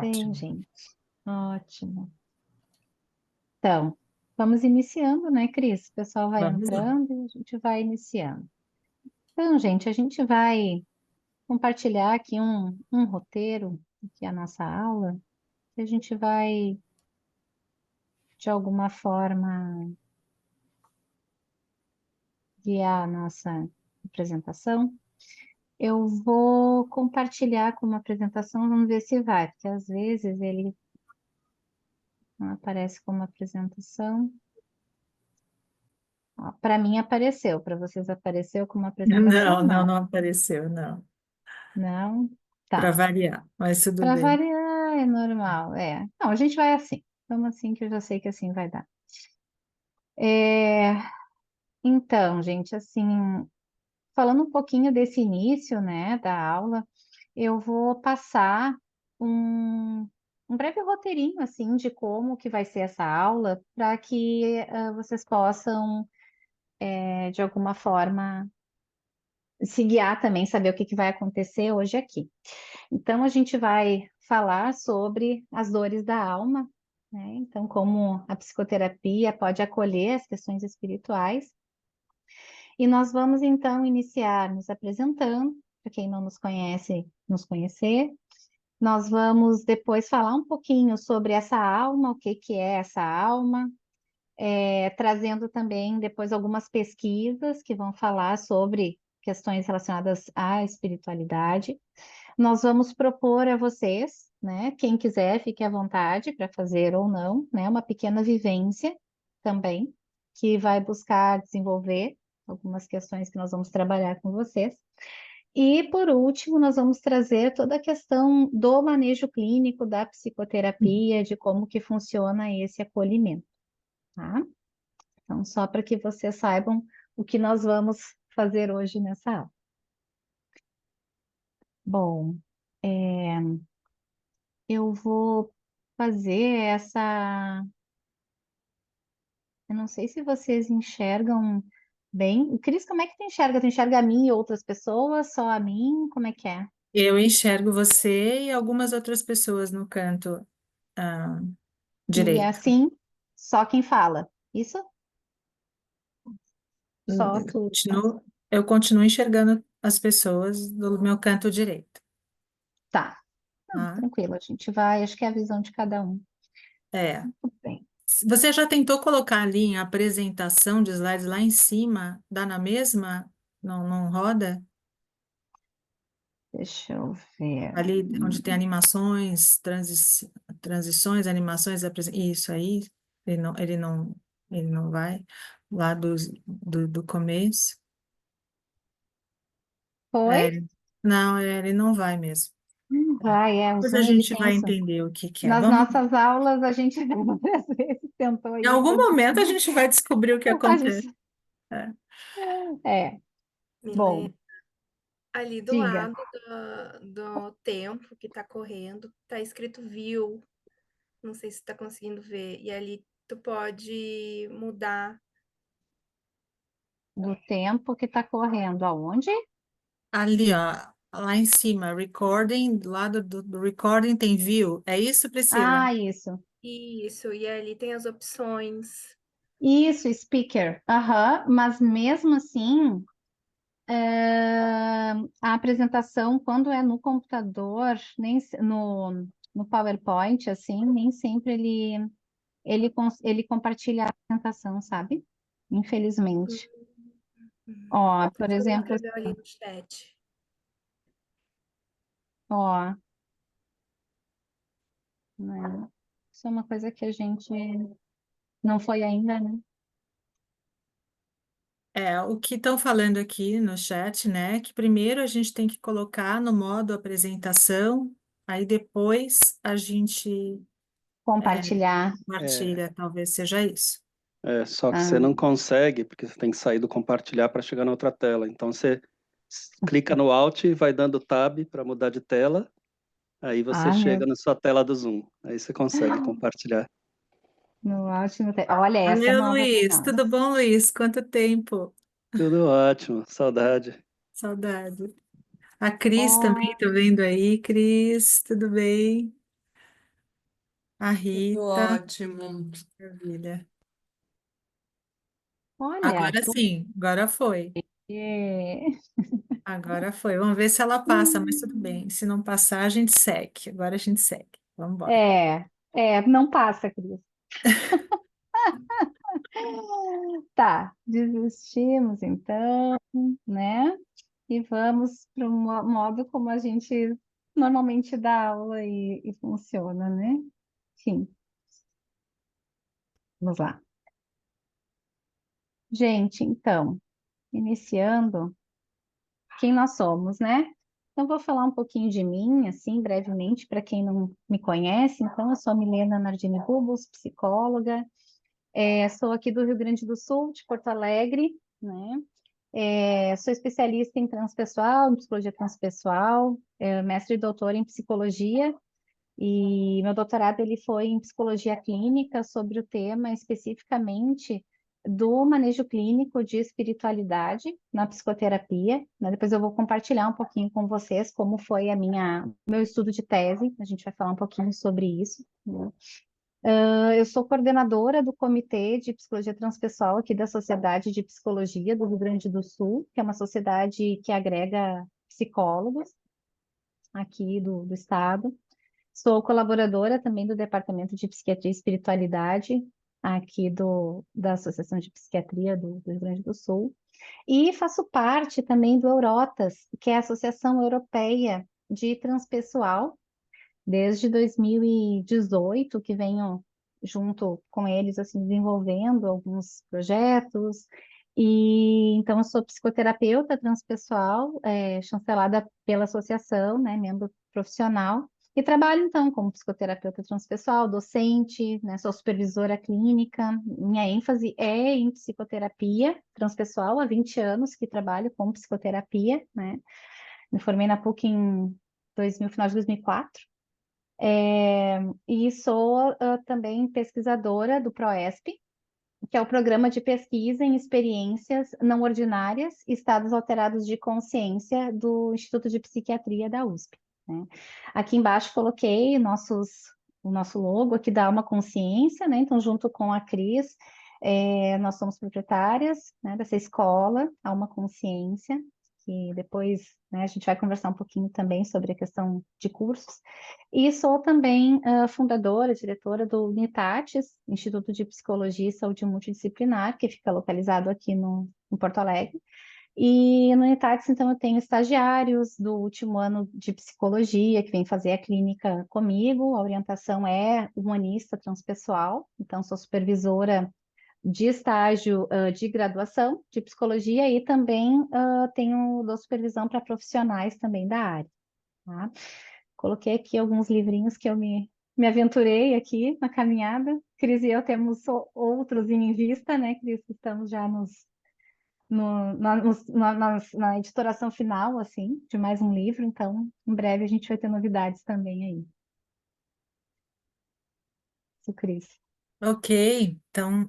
Bem, Ótimo. gente. Ótimo. Então, vamos iniciando, né, Cris? O pessoal vai Vamos lá. entrando e a gente vai iniciando. Então, gente, a gente vai compartilhar aqui um roteiro, aqui a nossa aula, que a gente vai, de alguma forma, guiar a nossa apresentação. Eu vou compartilhar como apresentação, vamos ver se vai, porque às vezes ele não aparece como apresentação. Para mim apareceu, para vocês apareceu como apresentação? Não, não, Não. não apareceu, não. Não? Para Tá. variar, mas tudo Para bem. variar, é normal, é. Não, a gente vai assim. Vamos assim que eu já sei que assim vai dar. É, então, gente, assim, falando um pouquinho desse início, né, da aula, eu vou passar um, um breve roteirinho, assim, de como que vai ser essa aula, para que vocês possam, de alguma forma, se guiar também, saber o que que vai acontecer hoje aqui. Então, a gente vai falar sobre as dores da alma, né? Então, como a psicoterapia pode acolher as questões espirituais. E nós vamos, então, iniciar nos apresentando, para quem não nos conhece, nos conhecer. Nós vamos depois falar um pouquinho sobre essa alma, o que que é essa alma, trazendo também depois algumas pesquisas que vão falar sobre questões relacionadas à espiritualidade. Nós vamos propor a vocês, né? Quem quiser, fique à vontade para fazer ou não, né? Uma pequena vivência também, que vai buscar desenvolver algumas questões que nós vamos trabalhar com vocês. E, por último, nós vamos trazer toda a questão do manejo clínico, da psicoterapia, de como que funciona esse acolhimento, tá? Então, só para que vocês saibam o que nós vamos fazer hoje nessa aula. Bom, eu vou fazer essa. Eu não sei se vocês enxergam bem. Cris, como é que tu enxerga? Tu enxerga a mim e outras pessoas? Só a mim? Como é que é? Eu enxergo você e algumas outras pessoas no canto ah, E direito. assim, só quem fala. Isso? Só Eu tu. continuo enxergando as pessoas do meu canto direito. Tá. Não, Tá? tranquilo, a gente vai. Acho que é a visão de cada um. É. Tudo bem. Você já tentou colocar ali em apresentação de slides lá em cima? Dá na mesma? Não, não roda? Deixa eu ver. Ali onde tem animações, transições, animações, isso aí, ele não vai lá do começo. Foi? É, não, ele não vai mesmo. Vai, o Depois a Zoom ele gente tem vai isso. entender o que que é. Nas Vamos, nossas aulas, a gente várias vezes tentou em isso. algum momento a gente vai descobrir o que A acontece. gente... É. É, Milena, bom, ali do diga. lado do tempo que tá correndo, tá escrito view. Não sei se tá conseguindo ver. E ali tu pode mudar. Do tempo que está correndo aonde? Ali, ó, lá em cima, recording, do lado do recording tem view. É isso, Priscila? Ah, isso. Isso, e ali tem as opções. Isso, speaker. Aham, mas mesmo assim, a apresentação, quando é no computador, no PowerPoint, assim, nem sempre ele compartilha a apresentação, sabe? Infelizmente. Ó, por Todo mundo exemplo, escreveu ali no chat. ó, né? Isso é uma coisa que a gente não foi ainda, né? É, o que estão falando aqui no chat, né? Que primeiro a gente tem que colocar no modo apresentação, aí depois a gente Compartilhar. É, compartilha, talvez seja isso. só que você Ah, não consegue, porque você tem que sair do compartilhar para chegar na outra tela. Então você clica no Alt e vai dando Tab para mudar de tela, aí você chega meu. na sua tela do Zoom. Aí você consegue compartilhar. No ótimo. Olha, essa é Valeu, nova para Luiz. nós. Tudo bom, Luiz? Quanto tempo? Tudo ótimo, saudade. Saudade. A Cris também, Ó, tô vendo aí. Cris, tudo bem? A Tudo Rita, ótimo. maravilha. Olha, Agora sim, agora foi. é, Agora foi. Vamos ver se ela passa, mas tudo bem. Se não passar, a gente segue. Agora a gente segue. Vamos embora. não passa, Cris. Tá, desistimos então, né? E vamos para o modo como a gente normalmente dá aula e funciona, né? Enfim, vamos lá. Gente, então, iniciando, quem nós somos, né? Então, vou falar um pouquinho de mim, assim, brevemente, para quem não me conhece. Então, eu sou a Milena Nardini Rubos, psicóloga. Sou aqui do Rio Grande do Sul, de Porto Alegre, né? Sou especialista em transpessoal, em psicologia transpessoal, mestre e doutora em psicologia, e meu doutorado ele foi em psicologia clínica sobre o tema especificamente do manejo clínico de espiritualidade na psicoterapia, né? Depois eu vou compartilhar um pouquinho com vocês como foi meu estudo de tese, a gente vai falar um pouquinho sobre isso, né? Eu sou coordenadora do Comitê de Psicologia Transpessoal aqui da Sociedade de Psicologia do Rio Grande do Sul, que é uma sociedade que agrega psicólogos aqui do estado. Sou colaboradora também do Departamento de Psiquiatria e Espiritualidade aqui da Associação de Psiquiatria do Rio Grande do Sul. E faço parte também do Eurotas, que é a Associação Europeia de Transpessoal, desde 2018, que venho junto com eles, assim, desenvolvendo alguns projetos. E então eu sou psicoterapeuta transpessoal, chancelada pela associação, né, membro profissional, e trabalho então como psicoterapeuta transpessoal, docente, né, sou supervisora clínica. Minha ênfase é em psicoterapia transpessoal, há 20 anos que trabalho com psicoterapia, né? Me formei na PUC em final de 2004. E sou também pesquisadora do PROESP, que é o Programa de Pesquisa em Experiências Não Ordinárias e Estados Alterados de Consciência do Instituto de Psiquiatria da USP, né? Aqui embaixo coloquei o nosso logo aqui da Alma Consciência, né? Então, junto com a Cris, nós somos proprietárias, né, dessa escola, Alma Consciência, que depois, né, a gente vai conversar um pouquinho também sobre a questão de cursos. E sou também fundadora, diretora do Unitatis, Instituto de Psicologia e Saúde Multidisciplinar, que fica localizado aqui em Porto Alegre. E no Unitatis, então, eu tenho estagiários do último ano de psicologia que vêm fazer a clínica comigo. A orientação é humanista transpessoal, então sou supervisora de estágio de graduação de psicologia e também dou supervisão para profissionais também da área, tá? Coloquei aqui alguns livrinhos que eu me aventurei aqui na caminhada. Cris e eu temos outros em vista, né, Cris? Estamos já na editoração final, assim, de mais um livro, então em breve a gente vai ter novidades também aí. Isso, Cris. Ok, então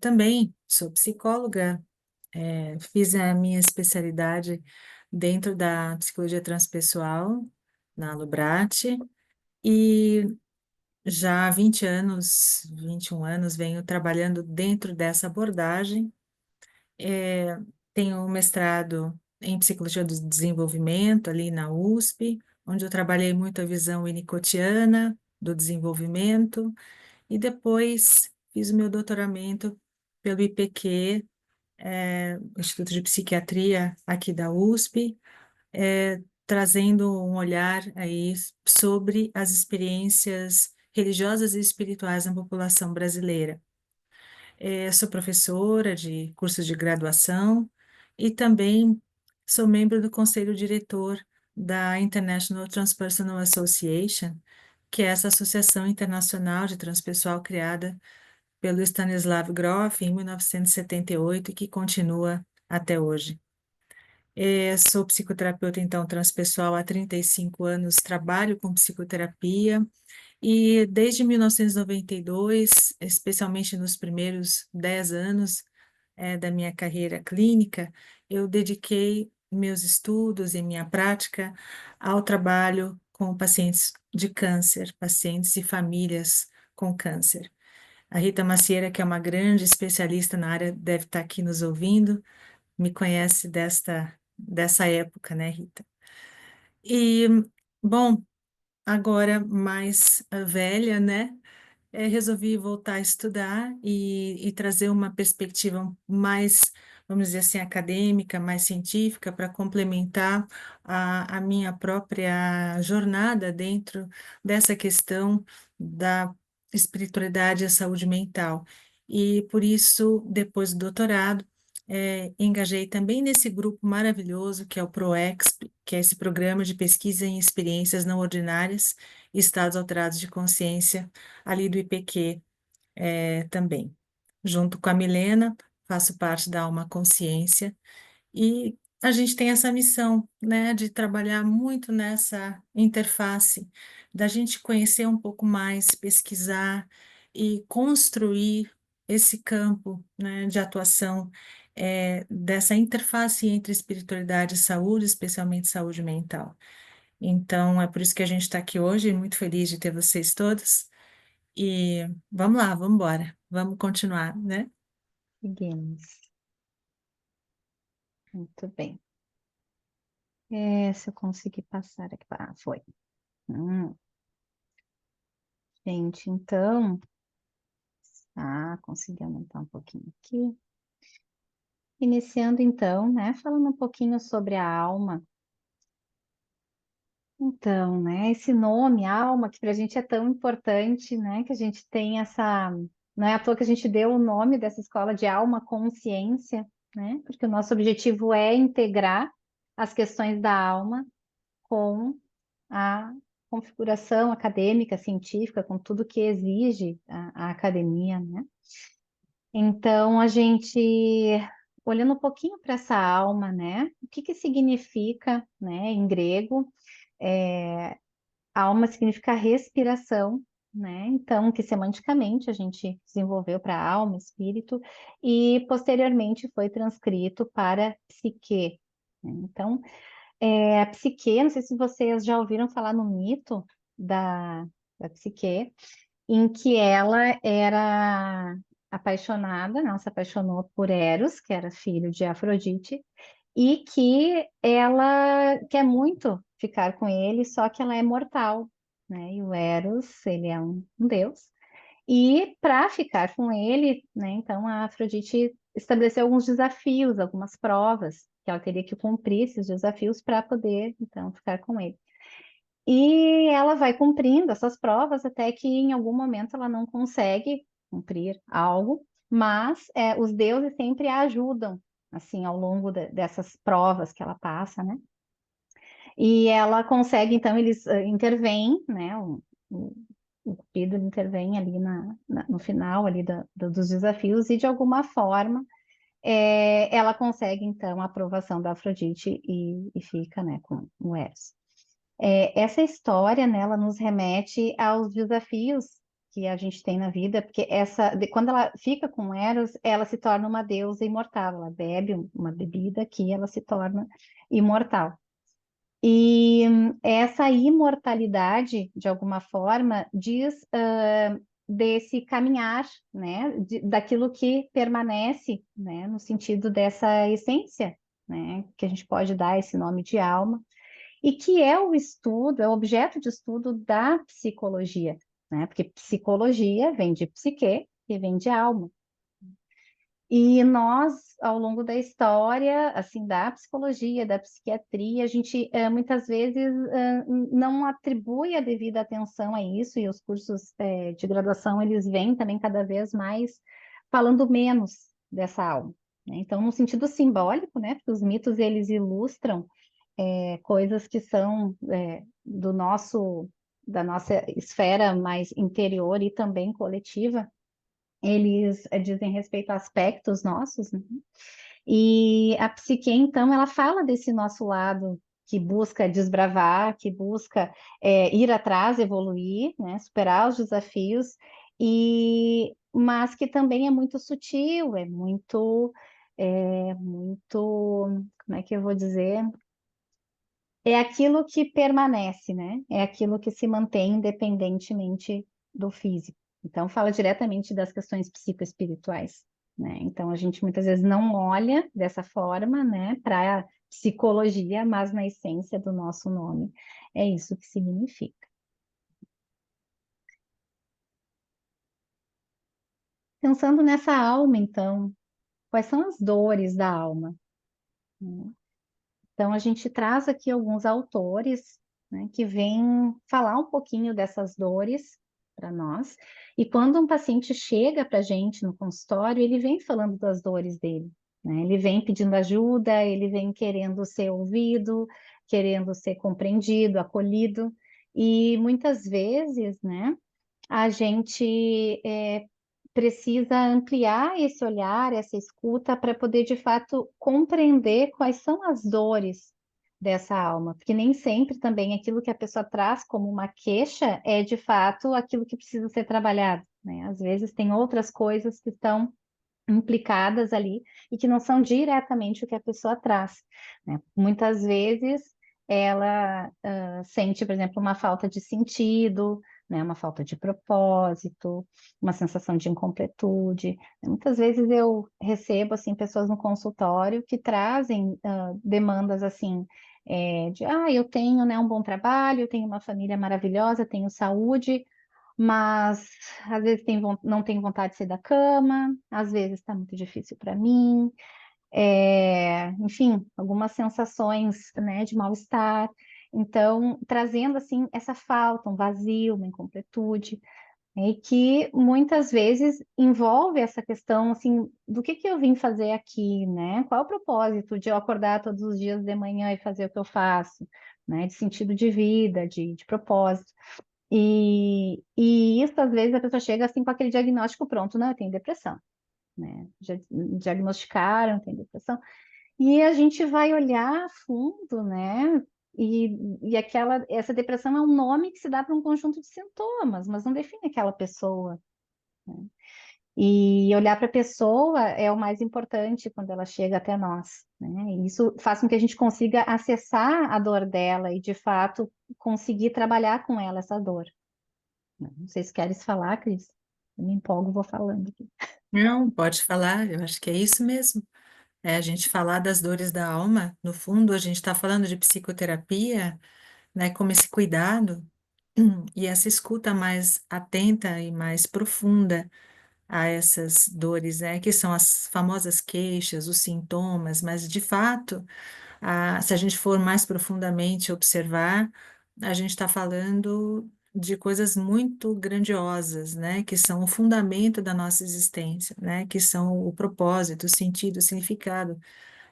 também sou psicóloga, fiz a minha especialidade dentro da psicologia transpessoal, na Lubrate, e já há 20 anos, 21 anos, venho trabalhando dentro dessa abordagem. Tenho um mestrado em psicologia do desenvolvimento ali na USP, onde eu trabalhei muito a visão winnicottiana do desenvolvimento, e depois fiz o meu doutoramento pelo IPQ, Instituto de Psiquiatria aqui da USP, trazendo um olhar aí sobre as experiências religiosas e espirituais na população brasileira. Sou professora de cursos de graduação e também sou membro do conselho diretor da International Transpersonal Association, que é essa associação internacional de transpessoal criada pelo Stanislav Grof em 1978 e que continua até hoje. Sou psicoterapeuta, então, transpessoal há 35 anos, trabalho com psicoterapia e desde 1992, especialmente nos primeiros 10 anos da minha carreira clínica, eu dediquei meus estudos e minha prática ao trabalho com pacientes de câncer, pacientes e famílias com câncer. A Rita Macieira, que é uma grande especialista na área, deve estar aqui nos ouvindo, me conhece dessa época, né, Rita? E, bom, agora mais velha, né? Resolvi voltar a estudar e trazer uma perspectiva mais, vamos dizer assim, acadêmica, mais científica, para complementar a minha própria jornada dentro dessa questão da espiritualidade e a saúde mental. E por isso, depois do doutorado, engajei também nesse grupo maravilhoso que é o ProExp, que é esse programa de pesquisa em experiências não ordinárias e estados alterados de consciência ali do IPQ também. Junto com a Milena, faço parte da Alma Consciência e a gente tem essa missão, né, de trabalhar muito nessa interface, da gente conhecer um pouco mais, pesquisar e construir esse campo, né, de atuação dessa interface entre espiritualidade e saúde, especialmente saúde mental. Então, é por isso que a gente está aqui hoje, muito feliz de ter vocês todos. E vamos lá, vamos embora. Vamos continuar, né? Seguimos. Muito bem. Se eu conseguir passar aqui. Ah, foi. Gente, então. Consegui aumentar um pouquinho aqui. Iniciando então, né? Falando um pouquinho sobre a alma. Então, né? Esse nome, alma, que para a gente é tão importante, né? Que a gente tem essa. Não é à toa que a gente deu o nome dessa escola de alma consciência, né? Porque o nosso objetivo é integrar as questões da alma com a configuração acadêmica, científica, com tudo que exige a academia, né? Então, a gente, olhando um pouquinho para essa alma, né? O que que significa, né, em grego? É, alma significa respiração, né? Então, que semanticamente a gente desenvolveu para alma, espírito, e posteriormente foi transcrito para psique, né? Então, a psique, não sei se vocês já ouviram falar no mito da psique, em que ela era apaixonada, não se apaixonou por Eros, que era filho de Afrodite, e que ela quer muito ficar com ele, só que ela é mortal, né? E o Eros, ele é um deus. E para ficar com ele, né, então a Afrodite estabeleceu alguns desafios, algumas provas que ela teria que cumprir esses desafios para poder então ficar com ele. E ela vai cumprindo essas provas até que em algum momento ela não consegue cumprir algo, mas os deuses sempre a ajudam, assim, ao longo dessas provas que ela passa, né? E ela consegue, então, eles intervêm, né? O Cupido intervém ali no final ali dos desafios e, de alguma forma, ela consegue, então, a aprovação da Afrodite e fica, né, com o Eros. Essa história, né, ela nos remete aos desafios que a gente tem na vida, porque quando ela fica com Eros, ela se torna uma deusa imortal, ela bebe uma bebida que ela se torna imortal. E essa imortalidade, de alguma forma, diz desse caminhar, né, daquilo que permanece, né, no sentido dessa essência, né, que a gente pode dar esse nome de alma, e que é o estudo, é o objeto de estudo da psicologia, né? Porque psicologia vem de psique e vem de alma. E nós, ao longo da história, assim, da psicologia, da psiquiatria, a gente muitas vezes não atribui a devida atenção a isso, e os cursos de graduação, eles vêm também cada vez mais falando menos dessa alma, né? Então, no sentido simbólico, né? Porque os mitos, eles ilustram coisas que são da nossa esfera mais interior e também coletiva, eles dizem respeito a aspectos nossos, né? E a psique, então, ela fala desse nosso lado que busca desbravar, que busca ir atrás, evoluir, né? Superar os desafios, mas que também é muito sutil, muito, como é que eu vou dizer? é aquilo que permanece, né? É aquilo que se mantém independentemente do físico. Então, fala diretamente das questões psicoespirituais, né? Então, a gente muitas vezes não olha dessa forma, né, para psicologia, mas na essência do nosso nome é isso que significa. Pensando nessa alma, então, quais são as dores da alma? Então, a gente traz aqui alguns autores, né, que vêm falar um pouquinho dessas dores para nós. E quando um paciente chega para a gente no consultório, ele vem falando das dores dele, né? Ele vem pedindo ajuda, ele vem querendo ser ouvido, querendo ser compreendido, acolhido. E muitas vezes, né, a gente precisa ampliar esse olhar, essa escuta, para poder, de fato, compreender quais são as dores dessa alma, porque nem sempre também aquilo que a pessoa traz como uma queixa é, de fato, aquilo que precisa ser trabalhado, né? Às vezes tem outras coisas que estão implicadas ali e que não são diretamente o que a pessoa traz, né? Muitas vezes ela sente, por exemplo, uma falta de sentido, né? Uma falta de propósito, uma sensação de incompletude. Muitas vezes eu recebo assim pessoas no consultório que trazem demandas assim eu tenho, né, um bom trabalho, eu tenho uma família maravilhosa, tenho saúde, mas às vezes não tenho vontade de sair da cama, às vezes está muito difícil para mim, enfim, algumas sensações, né, de mal-estar. Então, trazendo assim essa falta, um vazio, uma incompletude, né, e que muitas vezes envolve essa questão assim, do que eu vim fazer aqui, né? Qual é o propósito de eu acordar todos os dias de manhã e fazer o que eu faço, né? De sentido de vida, de propósito. E isso, às vezes, a pessoa chega assim com aquele diagnóstico pronto, não, eu tenho depressão, né? Já diagnosticaram, tem depressão. E a gente vai olhar a fundo, né? E essa depressão é um nome que se dá para um conjunto de sintomas, mas não define aquela pessoa. E olhar para a pessoa é o mais importante quando ela chega até nós, né? E isso faz com que a gente consiga acessar a dor dela e, de fato, conseguir trabalhar com ela essa dor. Não sei se queres falar, Cris. Eu me empolgo, vou falando aqui. Não, pode falar, eu acho que é isso mesmo. É a gente falar das dores da alma, no fundo, a gente está falando de psicoterapia, né, como esse cuidado e essa escuta mais atenta e mais profunda a essas dores, né, que são as famosas queixas, os sintomas, mas de fato, se a gente for mais profundamente observar, a gente está falando de coisas muito grandiosas, né, que são o fundamento da nossa existência, né, que são o propósito, o sentido, o significado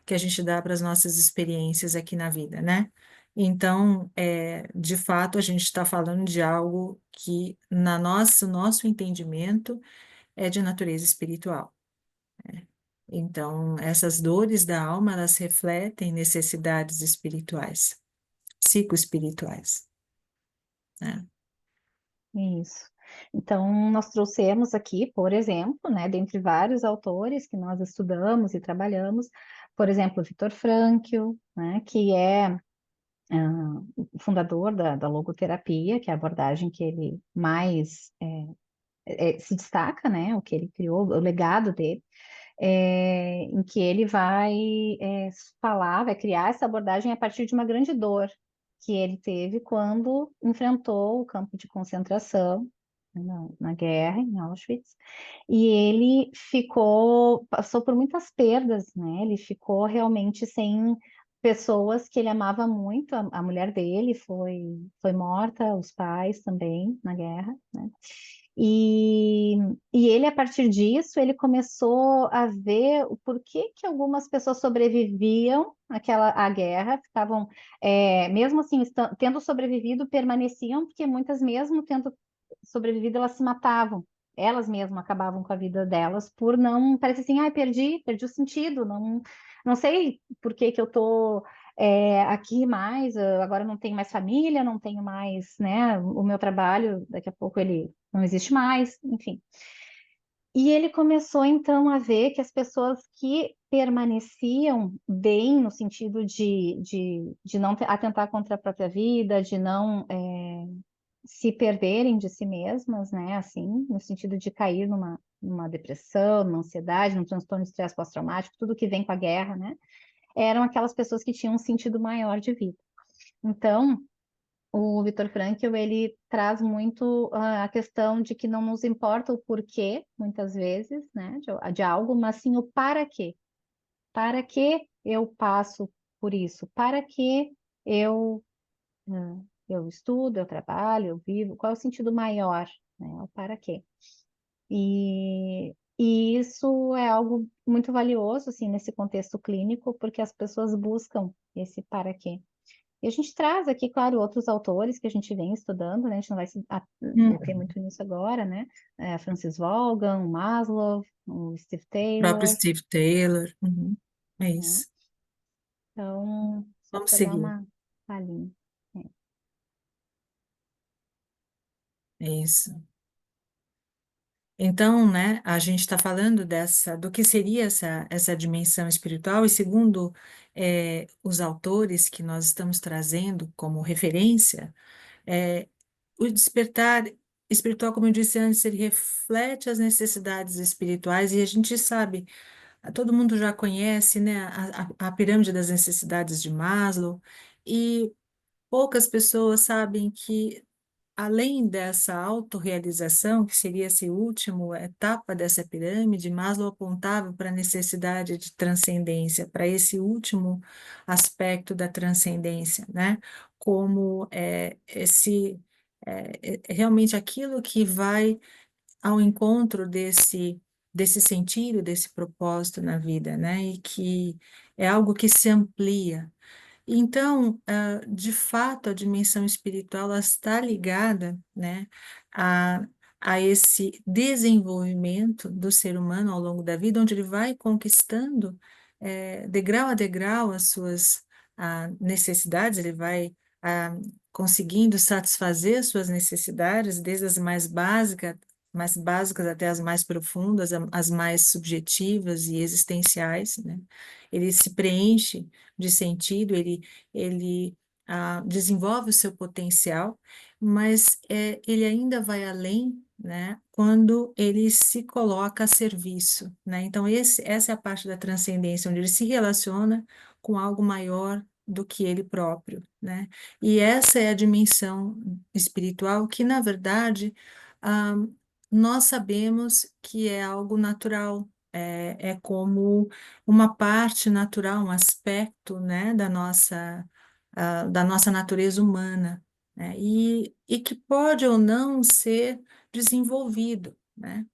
que a gente dá para as nossas experiências aqui na vida, né? Então, de fato, a gente está falando de algo que, nosso entendimento, é de natureza espiritual. Então, essas dores da alma, elas refletem necessidades espirituais, psicoespirituais, né? Isso. Então, nós trouxemos aqui, por exemplo, né, dentre vários autores que nós estudamos e trabalhamos, por exemplo, Viktor Frankl, né, que é o fundador da logoterapia, que é a abordagem que ele mais se destaca, né, o que ele criou, o legado dele, em que ele vai criar essa abordagem a partir de uma grande dor que ele teve quando enfrentou o campo de concentração na guerra, em Auschwitz, e ele passou por muitas perdas, né? Ele ficou realmente sem pessoas que ele amava muito. A mulher dele foi morta, os pais também na guerra, né? E, e ele, a partir disso, ele começou a ver o porquê que algumas pessoas sobreviviam à guerra, ficavam, mesmo assim, tendo sobrevivido, permaneciam, porque muitas, mesmo tendo sobrevivido, elas se matavam. Elas mesmas acabavam com a vida delas por não, parece assim, perdi o sentido, não sei por que eu tô aqui mais, agora não tenho mais família, não tenho mais, né, o meu trabalho, daqui a pouco ele não existe mais, enfim. E ele começou, então, a ver que as pessoas que permaneciam bem, no sentido de não atentar contra a própria vida, de não se perderem de si mesmas, né? Assim, no sentido de cair numa depressão, numa ansiedade, num transtorno de estresse pós-traumático, tudo que vem com a guerra, né? Eram aquelas pessoas que tinham um sentido maior de vida. Então, o Viktor Frankl, ele traz muito a questão de que não nos importa o porquê, muitas vezes, né, de algo, mas sim o para quê. Para que eu passo por isso? Para que eu, eu estudo, eu trabalho, eu vivo? Qual é o sentido maior, né? O para quê. E isso é algo muito valioso, assim, nesse contexto clínico, porque as pessoas buscam esse para quê. E a gente traz aqui, claro, outros autores que a gente vem estudando, né? A gente não vai se deter muito nisso agora, né? Francis Vaughan, o Maslow, o Steve O próprio Taylor, Steve Taylor. É né? isso. Então, só Vamos para dar seguir. uma palhinha. É. É isso. Então, né, a gente está falando do que seria essa dimensão espiritual, e segundo os autores que nós estamos trazendo como referência, o despertar espiritual, como eu disse antes, ele reflete as necessidades espirituais, e a gente sabe, todo mundo já conhece, né, a pirâmide das necessidades de Maslow, e poucas pessoas sabem que além dessa autorrealização, que seria essa última etapa dessa pirâmide, Maslow apontava para a necessidade de transcendência, para esse último aspecto da transcendência, né? Como realmente aquilo que vai ao encontro desse sentido, desse propósito na vida, né? E que é algo que se amplia. Então, de fato, a dimensão espiritual ela está ligada, né, a, a esse desenvolvimento do ser humano ao longo da vida, onde ele vai conquistando, degrau a degrau, as suas necessidades, ele vai conseguindo satisfazer as suas necessidades, desde as mais básicas até as mais profundas, as mais subjetivas e existenciais, né? Ele se preenche de sentido, ele desenvolve o seu potencial, mas ele ainda vai além, né, quando ele se coloca a serviço, né? Então, essa é a parte da transcendência, onde ele se relaciona com algo maior do que ele próprio, né? E essa é a dimensão espiritual que, na verdade, ah, nós sabemos que é algo natural, é como uma parte natural, um aspecto, né, da nossa natureza humana, né, e que pode ou não ser desenvolvido, né?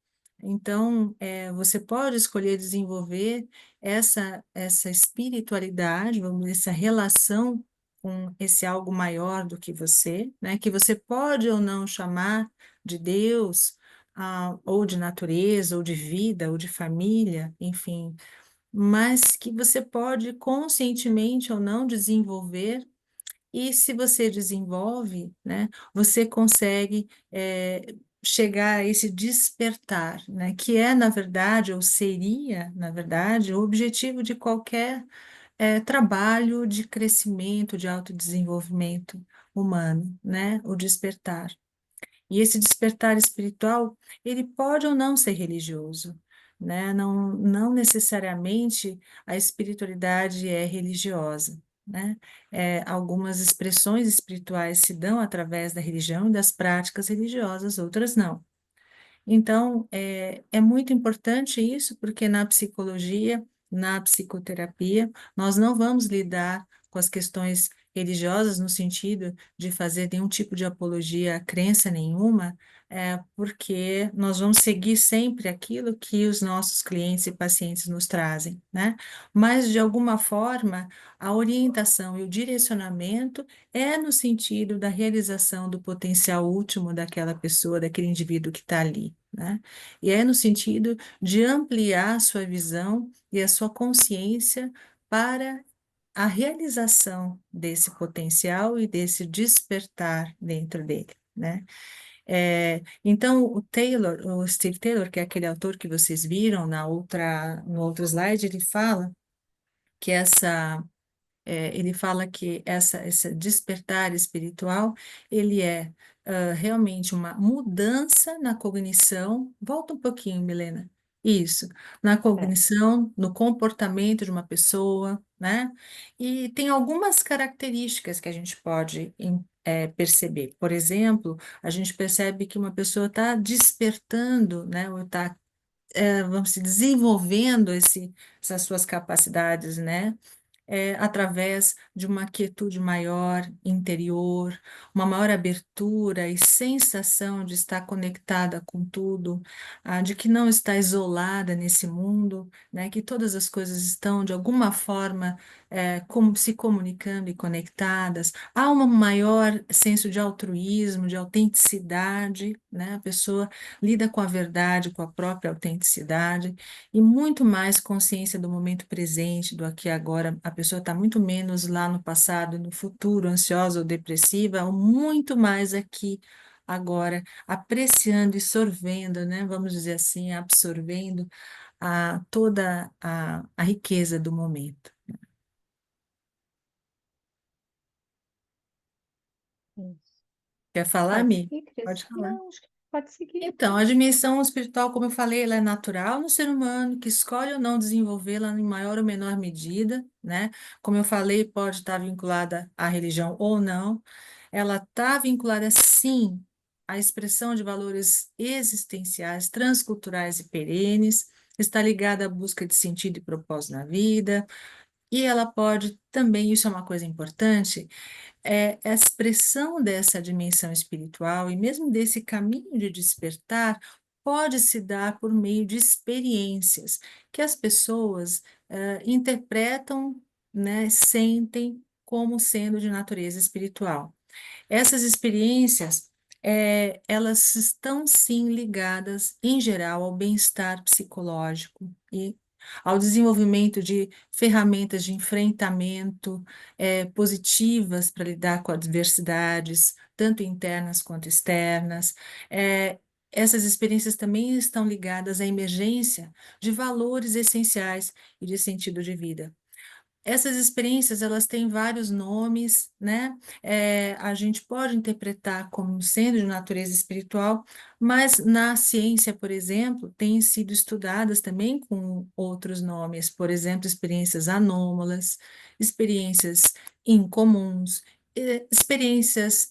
Então, você pode escolher desenvolver essa espiritualidade, vamos dizer, essa relação com esse algo maior do que você, né, que você pode ou não chamar de Deus, ou de natureza, ou de vida, ou de família, enfim, mas que você pode conscientemente ou não desenvolver, e se você desenvolve, né, você consegue chegar a esse despertar, né, que é, na verdade, ou seria, na verdade, o objetivo de qualquer trabalho de crescimento, de autodesenvolvimento humano, né, o despertar. E esse despertar espiritual, ele pode ou não ser religioso, né? Não necessariamente a espiritualidade é religiosa, né? Algumas expressões espirituais se dão através da religião e das práticas religiosas, outras não. Então, é muito importante isso, porque na psicologia, na psicoterapia, nós não vamos lidar com as questões religiosas no sentido de fazer nenhum tipo de apologia a crença nenhuma, porque nós vamos seguir sempre aquilo que os nossos clientes e pacientes nos trazem, né? Mas, de alguma forma, a orientação e o direcionamento é no sentido da realização do potencial último daquela pessoa, daquele indivíduo que está ali, né? E é no sentido de ampliar a sua visão e a sua consciência para a realização desse potencial e desse despertar dentro dele, né? Então, o Steve Taylor, que é aquele autor que vocês viram no outro slide, ele fala que ele fala que esse despertar espiritual, ele é realmente uma mudança na cognição. Volta um pouquinho, Milena. Isso, na É. cognição, no comportamento de uma pessoa, né? E tem algumas características que a gente pode perceber. Por exemplo, a gente percebe que uma pessoa está despertando, né? Ou está, vamos dizer, desenvolvendo essas suas capacidades, né? Através de uma quietude maior interior, uma maior abertura e sensação de estar conectada com tudo, de que não está isolada nesse mundo, né, que todas as coisas estão de alguma forma como se comunicando e conectadas. Há um maior senso de altruísmo, de autenticidade, né? A pessoa lida com a verdade, com a própria autenticidade e muito mais consciência do momento presente, do aqui e agora. A pessoa está muito menos lá no passado, no futuro, ansiosa ou depressiva, ou muito mais aqui, agora, apreciando e sorvendo, né? Vamos dizer assim, absorvendo toda a riqueza do momento. Isso. Quer falar, Pode Mi? seguir, Pode Cris. falar. Não, acho que pode seguir. Então, a dimensão espiritual, como eu falei, ela é natural no ser humano, que escolhe ou não desenvolvê-la em maior ou menor medida, né? Como eu falei, pode estar vinculada à religião ou não. Ela está vinculada, sim, à expressão de valores existenciais, transculturais e perenes, está ligada à busca de sentido e propósito na vida, e ela pode também, isso é uma coisa importante, a expressão dessa dimensão espiritual e mesmo desse caminho de despertar pode se dar por meio de experiências que as pessoas interpretam, né, sentem como sendo de natureza espiritual. Essas experiências, elas estão sim ligadas, em geral, ao bem-estar psicológico e ao desenvolvimento de ferramentas de enfrentamento positivas para lidar com adversidades, tanto internas quanto externas. Eh, Essas experiências também estão ligadas à emergência de valores essenciais e de sentido de vida. Essas experiências, elas têm vários nomes, né? A gente pode interpretar como sendo de natureza espiritual, mas na ciência, por exemplo, têm sido estudadas também com outros nomes, por exemplo, experiências anômalas, experiências incomuns, experiências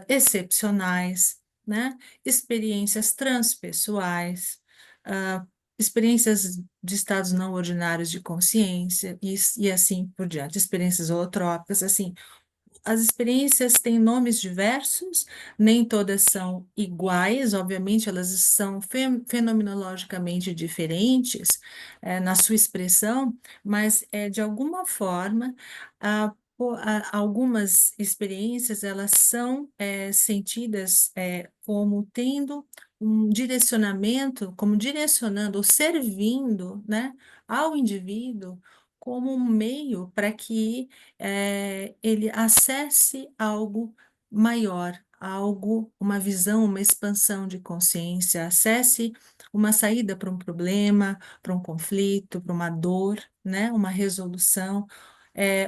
excepcionais, né? Experiências transpessoais, ah, experiências de estados não ordinários de consciência e assim por diante, experiências holotrópicas, assim, as experiências têm nomes diversos, nem todas são iguais, obviamente, elas são fenomenologicamente diferentes na sua expressão, mas de alguma forma, algumas experiências elas são sentidas como tendo um direcionamento, como direcionando ou servindo, né, ao indivíduo como um meio para que ele acesse algo maior, algo, uma visão, uma expansão de consciência, acesse uma saída para um problema, para um conflito, para uma dor, né? Uma resolução,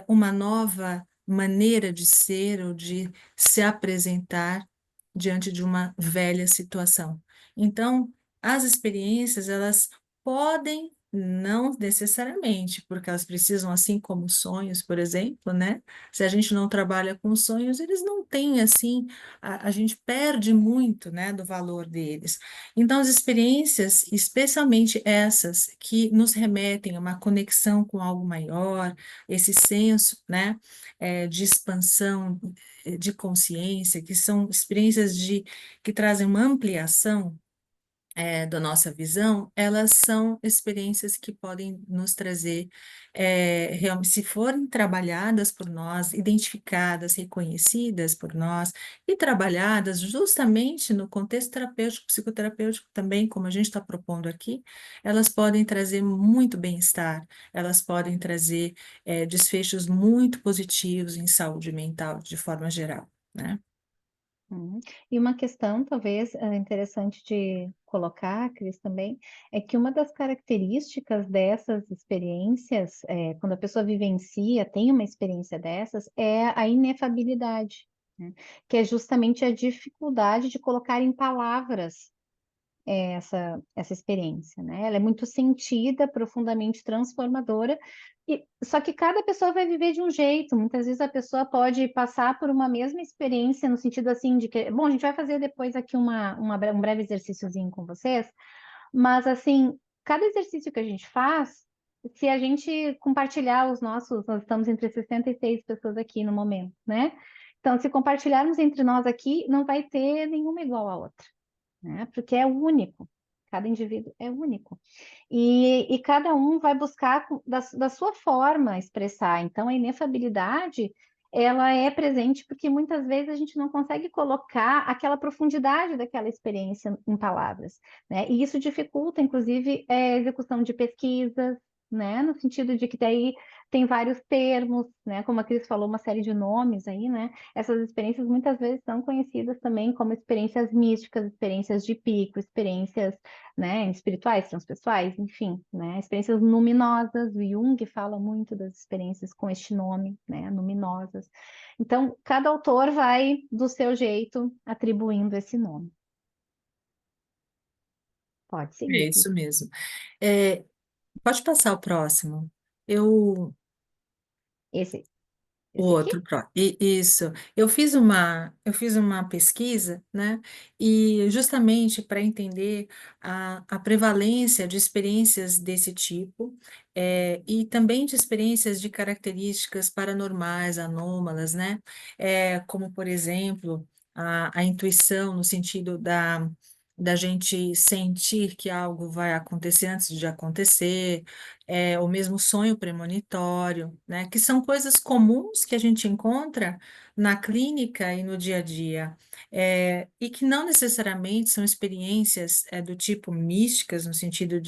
uma nova maneira de ser ou de se apresentar diante de uma velha situação. Então, as experiências, elas podem não necessariamente, porque elas precisam, assim como sonhos, por exemplo, né? Se a gente não trabalha com sonhos, eles não têm, assim, a gente perde muito, né, do valor deles. Então, as experiências, especialmente essas que nos remetem a uma conexão com algo maior, esse senso, né, de expansão, de consciência, que são experiências que trazem uma ampliação da nossa visão, elas são experiências que podem nos trazer, realmente, se forem trabalhadas por nós, identificadas, reconhecidas por nós e trabalhadas justamente no contexto terapêutico, psicoterapêutico também, como a gente está propondo aqui, elas podem trazer muito bem-estar, elas podem trazer desfechos muito positivos em saúde mental de forma geral, né? Uhum. E uma questão, talvez, interessante de colocar, Cris, também, é que uma das características dessas experiências, quando a pessoa vivencia, tem uma experiência dessas, é a inefabilidade, né? Que é justamente a dificuldade de colocar em palavras essa experiência, né? Ela é muito sentida, profundamente transformadora, só que cada pessoa vai viver de um jeito. Muitas vezes a pessoa pode passar por uma mesma experiência, no sentido assim de que, bom, a gente vai fazer depois aqui um breve exercíciozinho com vocês, mas assim, cada exercício que a gente faz, se a gente compartilhar nós estamos entre 66 pessoas aqui no momento, né? Então, se compartilharmos entre nós aqui, não vai ter nenhuma igual à outra, né? Porque é único, cada indivíduo é único. E cada um vai buscar da sua forma expressar. Então, a inefabilidade, ela é presente porque muitas vezes a gente não consegue colocar aquela profundidade daquela experiência em palavras, né? E isso dificulta, inclusive, a execução de pesquisas, né? No sentido de que daí tem vários termos, né? Como a Cris falou, uma série de nomes aí, né? Essas experiências muitas vezes são conhecidas também como experiências místicas, experiências de pico, experiências, né, espirituais, transpessoais, enfim, né, experiências luminosas. O Jung fala muito das experiências com este nome, né, luminosas. Então, cada autor vai do seu jeito atribuindo esse nome. Pode É seguir, Cris. isso mesmo. É, pode passar o próximo. Eu Esse, O esse aqui? outro, isso. Eu fiz uma pesquisa, né? E justamente para entender a prevalência de experiências desse tipo, e também de experiências de características paranormais, anômalas, né? Como, por exemplo, a intuição no sentido da gente sentir que algo vai acontecer antes de acontecer, o mesmo sonho premonitório, né? Que são coisas comuns que a gente encontra na clínica e no dia a dia, e que não necessariamente são experiências do tipo místicas, no sentido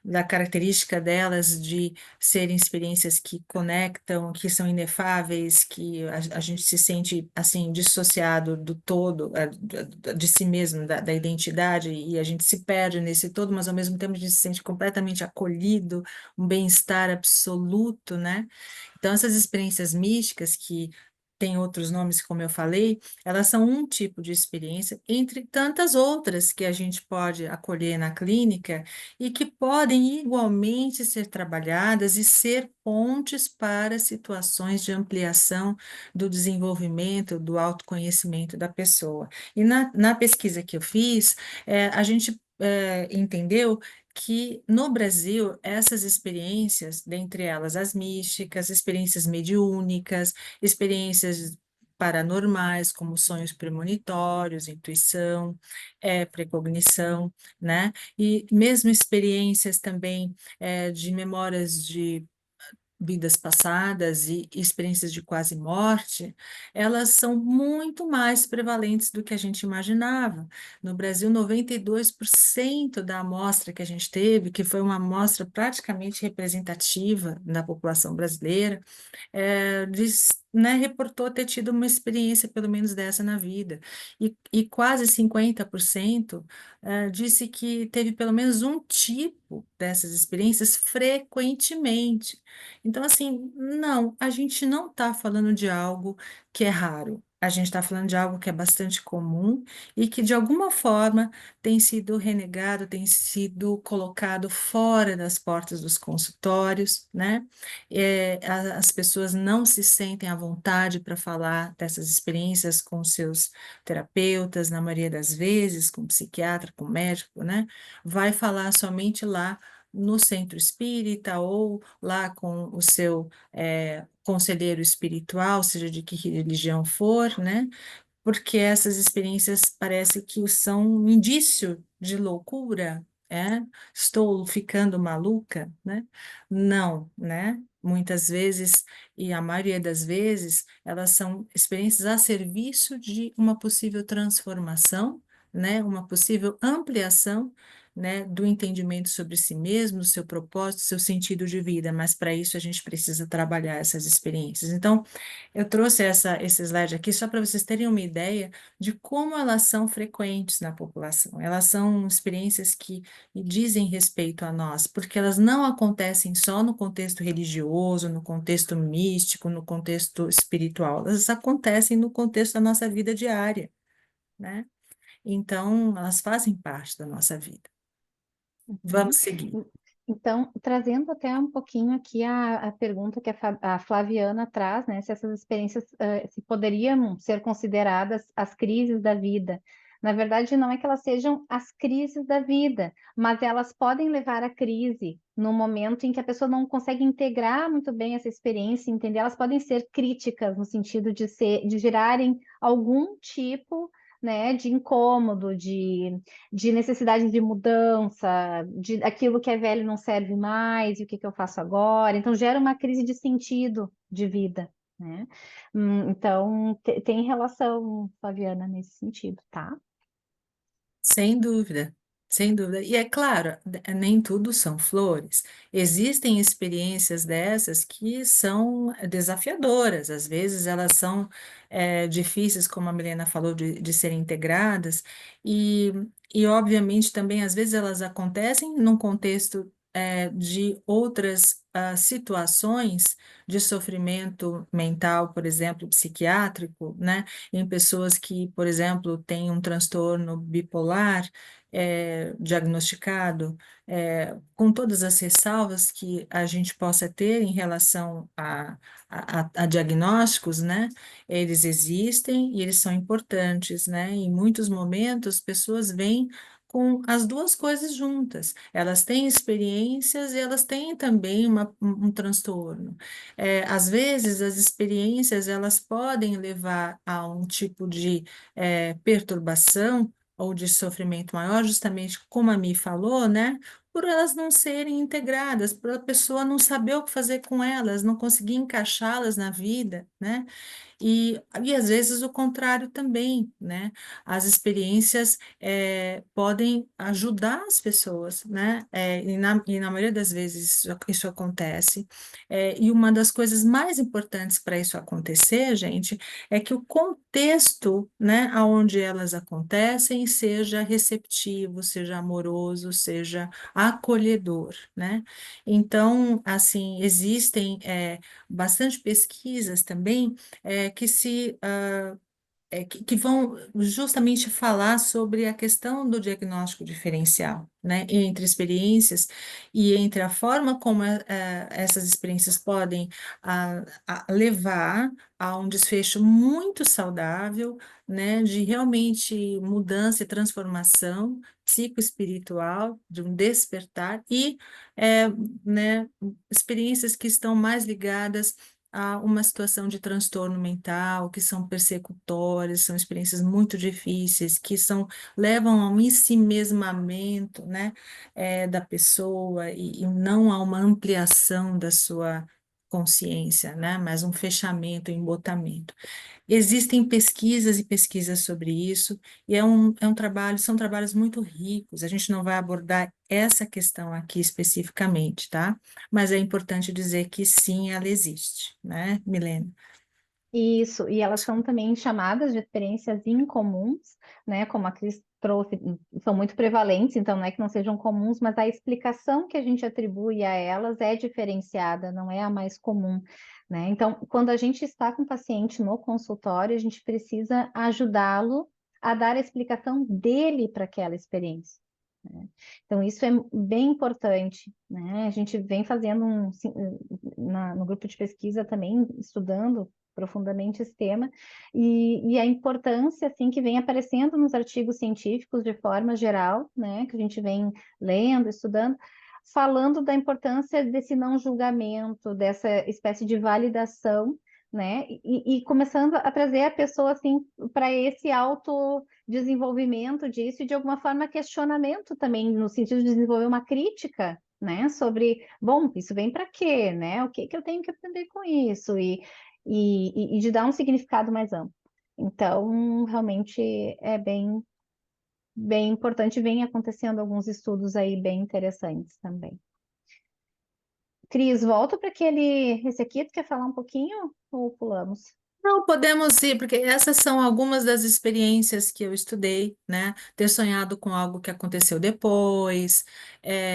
da característica delas de serem experiências que conectam, que são inefáveis, que a gente se sente assim dissociado do todo, de si mesmo, da identidade, e a gente se perde nesse todo, mas ao mesmo tempo a gente se sente completamente acolhido, um bem-estar absoluto, né? Então, essas experiências místicas, que têm outros nomes, como eu falei, elas são um tipo de experiência, entre tantas outras que a gente pode acolher na clínica e que podem igualmente ser trabalhadas e ser pontes para situações de ampliação do desenvolvimento, do autoconhecimento da pessoa. E na pesquisa que eu fiz, a gente entendeu que no Brasil essas experiências, dentre elas as místicas, experiências mediúnicas, experiências paranormais, como sonhos premonitórios, intuição, precognição, né? E mesmo experiências também de memórias de vidas passadas e experiências de quase morte, elas são muito mais prevalentes do que a gente imaginava. No Brasil, 92% da amostra que a gente teve, que foi uma amostra praticamente representativa da população brasileira, né, reportou ter tido uma experiência pelo menos dessa na vida. E quase 50% disse que teve pelo menos um tipo dessas experiências frequentemente. Então, assim, não, a gente não está falando de algo que é raro. A gente está falando de algo que é bastante comum e que, de alguma forma, tem sido renegado, tem sido colocado fora das portas dos consultórios, né? As pessoas não se sentem à vontade para falar dessas experiências com seus terapeutas, na maioria das vezes, com psiquiatra, com médico, né? Vai falar somente lá no centro espírita ou lá com o seu conselheiro espiritual, seja de que religião for, né? Porque essas experiências parece que são um indício de loucura, Estou ficando maluca, né? Não, né? Muitas vezes, e a maioria das vezes, elas são experiências a serviço de uma possível transformação, né? Uma possível ampliação né, do entendimento sobre si mesmo, seu propósito, seu sentido de vida, mas para isso a gente precisa trabalhar essas experiências. Então, eu trouxe esse slide aqui só para vocês terem uma ideia de como elas são frequentes na população. Elas são experiências que dizem respeito a nós, porque elas não acontecem só no contexto religioso, no contexto místico, no contexto espiritual, elas acontecem no contexto da nossa vida diária, né? Então, elas fazem parte da nossa vida. Vamos seguir. Então, trazendo até um pouquinho aqui a pergunta que a Flaviana traz, né? Se essas experiências se poderiam ser consideradas as crises da vida. Na verdade, não é que elas sejam as crises da vida, mas elas podem levar à crise no momento em que a pessoa não consegue integrar muito bem essa experiência, entender? Elas podem ser críticas no sentido de gerarem algum tipo, né, de incômodo, de necessidade de mudança, de aquilo que é velho não serve mais, e o que que eu faço agora? Então, gera uma crise de sentido de vida, né? Então, tem relação, Flaviana, nesse sentido, tá? Sem dúvida, sem dúvida. E é claro, nem tudo são flores. Existem experiências dessas que são desafiadoras, às vezes elas são difíceis, como a Milena falou, de serem integradas, e, e obviamente também às vezes elas acontecem num contexto de outras situações de sofrimento mental, por exemplo, psiquiátrico, né? Em pessoas que, por exemplo, têm um transtorno bipolar diagnosticado, com todas as ressalvas que a gente possa ter em relação a diagnósticos, né? Eles existem e eles são importantes, né? Em muitos momentos, pessoas vêm com as duas coisas juntas. Elas têm experiências e elas têm também um transtorno. Às vezes, as experiências elas podem levar a um tipo de perturbação ou de sofrimento maior, justamente como a Mi falou, né? Por elas não serem integradas, por a pessoa não saber o que fazer com elas, não conseguir encaixá-las na vida, né? E às vezes o contrário também, né? As experiências podem ajudar as pessoas, né? E na maioria das vezes isso acontece. E uma das coisas mais importantes para isso acontecer, gente, é que o contexto, né, onde elas acontecem seja receptivo, seja amoroso, seja acolhedor, né? Então, assim, existem bastante pesquisas também que vão justamente falar sobre a questão do diagnóstico diferencial, né, entre experiências e entre a forma como essas experiências podem levar a um desfecho muito saudável, né, de realmente mudança e transformação psicoespiritual, de um despertar e, né, experiências que estão mais ligadas a uma situação de transtorno mental, que são persecutórias, são experiências muito difíceis, levam a um ensimesmamento, né, da pessoa e não a uma ampliação da sua consciência, né, mas um fechamento, um embotamento. Existem pesquisas e pesquisas sobre isso, e são trabalhos muito ricos. A gente não vai abordar essa questão aqui especificamente, tá? Mas é importante dizer que sim, ela existe, né, Milena? Isso, e elas são também chamadas de experiências incomuns, né? Como a Cris trouxe, são muito prevalentes, então não é que não sejam comuns, mas a explicação que a gente atribui a elas é diferenciada, não é a mais comum, né? Então, quando a gente está com o paciente no consultório, a gente precisa ajudá-lo a dar a explicação dele para aquela experiência, né? Então, isso é bem importante, né? A gente vem fazendo no grupo de pesquisa também, estudando profundamente esse tema, e a importância, assim, que vem aparecendo nos artigos científicos de forma geral, né, que a gente vem lendo, estudando, falando da importância desse não julgamento, dessa espécie de validação, né, e começando a trazer a pessoa, assim, para esse autodesenvolvimento disso, e de alguma forma questionamento também, no sentido de desenvolver uma crítica, né, sobre, bom, isso vem para quê, né, o que que eu tenho que aprender com isso, e de dar um significado mais amplo. Então, realmente é bem bem importante, vem acontecendo alguns estudos aí bem interessantes também. Cris, volta para esse aqui, tu quer falar um pouquinho ou pulamos? Não, podemos ir, porque essas são algumas das experiências que eu estudei, né? Ter sonhado com algo que aconteceu depois,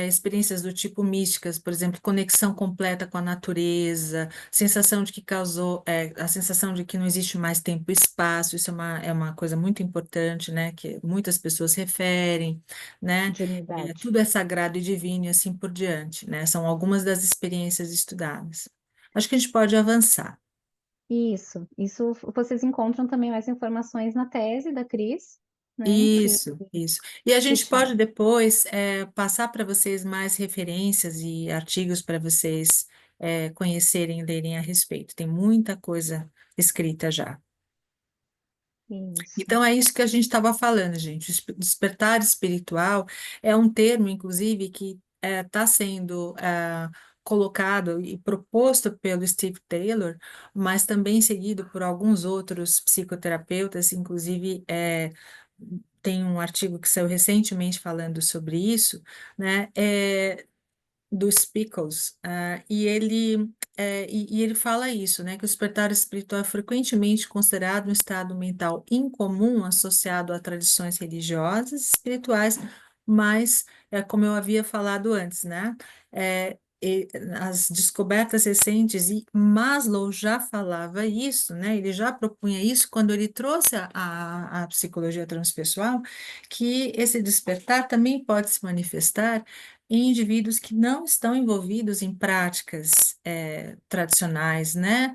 experiências do tipo místicas, por exemplo, conexão completa com a natureza, sensação de que causou, a sensação de que não existe mais tempo e espaço, isso é uma coisa muito importante, né? Que muitas pessoas referem, né? De unidade. Tudo é sagrado e divino e assim por diante, né? São algumas das experiências estudadas. Acho que a gente pode avançar. Isso vocês encontram também mais informações na tese da Cris, né? Isso, isso. E a Que gente chama. pode depois passar para vocês mais referências e artigos para vocês conhecerem e lerem a respeito. Tem muita coisa escrita já. Isso. Então, é isso que a gente estava falando, gente. Despertar espiritual é um termo, inclusive, que está sendo colocado e proposto pelo Steve Taylor, mas também seguido por alguns outros psicoterapeutas, inclusive tem um artigo que saiu recentemente falando sobre isso, né? Do Spickles, e ele fala isso, né, que o despertar espiritual é frequentemente considerado um estado mental incomum associado a tradições religiosas e espirituais, mas, como eu havia falado antes, né, as descobertas recentes, e Maslow já falava isso, né, ele já propunha isso quando ele trouxe a psicologia transpessoal, que esse despertar também pode se manifestar em indivíduos que não estão envolvidos em práticas tradicionais, né?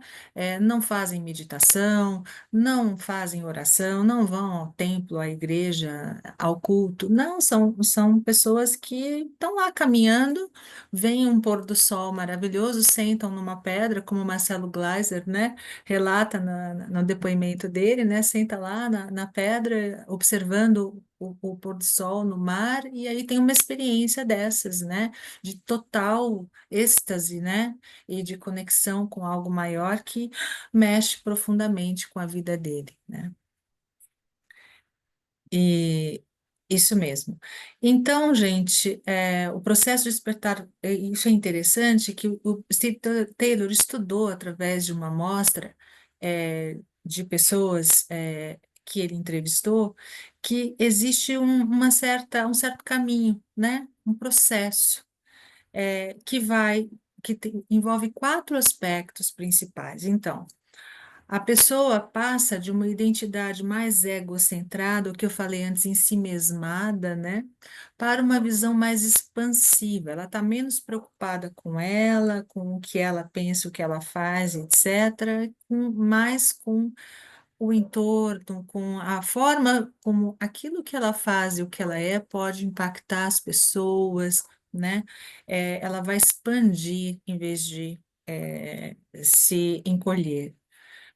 Não fazem meditação, não fazem oração, não vão ao templo, à igreja, ao culto. Não, são pessoas que estão lá caminhando, veem um pôr do sol maravilhoso, sentam numa pedra, como o Marcelo Gleiser, né? Relata no depoimento dele, né? Senta lá na pedra, observando o pôr do sol no mar, e aí tem uma experiência dessas, né? De total êxtase, né? E de conexão com algo maior que mexe profundamente com a vida dele, né? E isso mesmo. Então, gente, o processo de despertar, isso é interessante, que o Steve Taylor estudou através de uma amostra de pessoas que ele entrevistou, que existe um certo caminho, né? Um processo que envolve quatro aspectos principais. Então, a pessoa passa de uma identidade mais egocentrada, o que eu falei antes, em si mesmada, né, para uma visão mais expansiva. Ela está menos preocupada com ela, com o que ela pensa, o que ela faz, etc., mais com o entorno, com a forma como aquilo que ela faz e o que ela é pode impactar as pessoas, né? Ela vai expandir em vez de se encolher.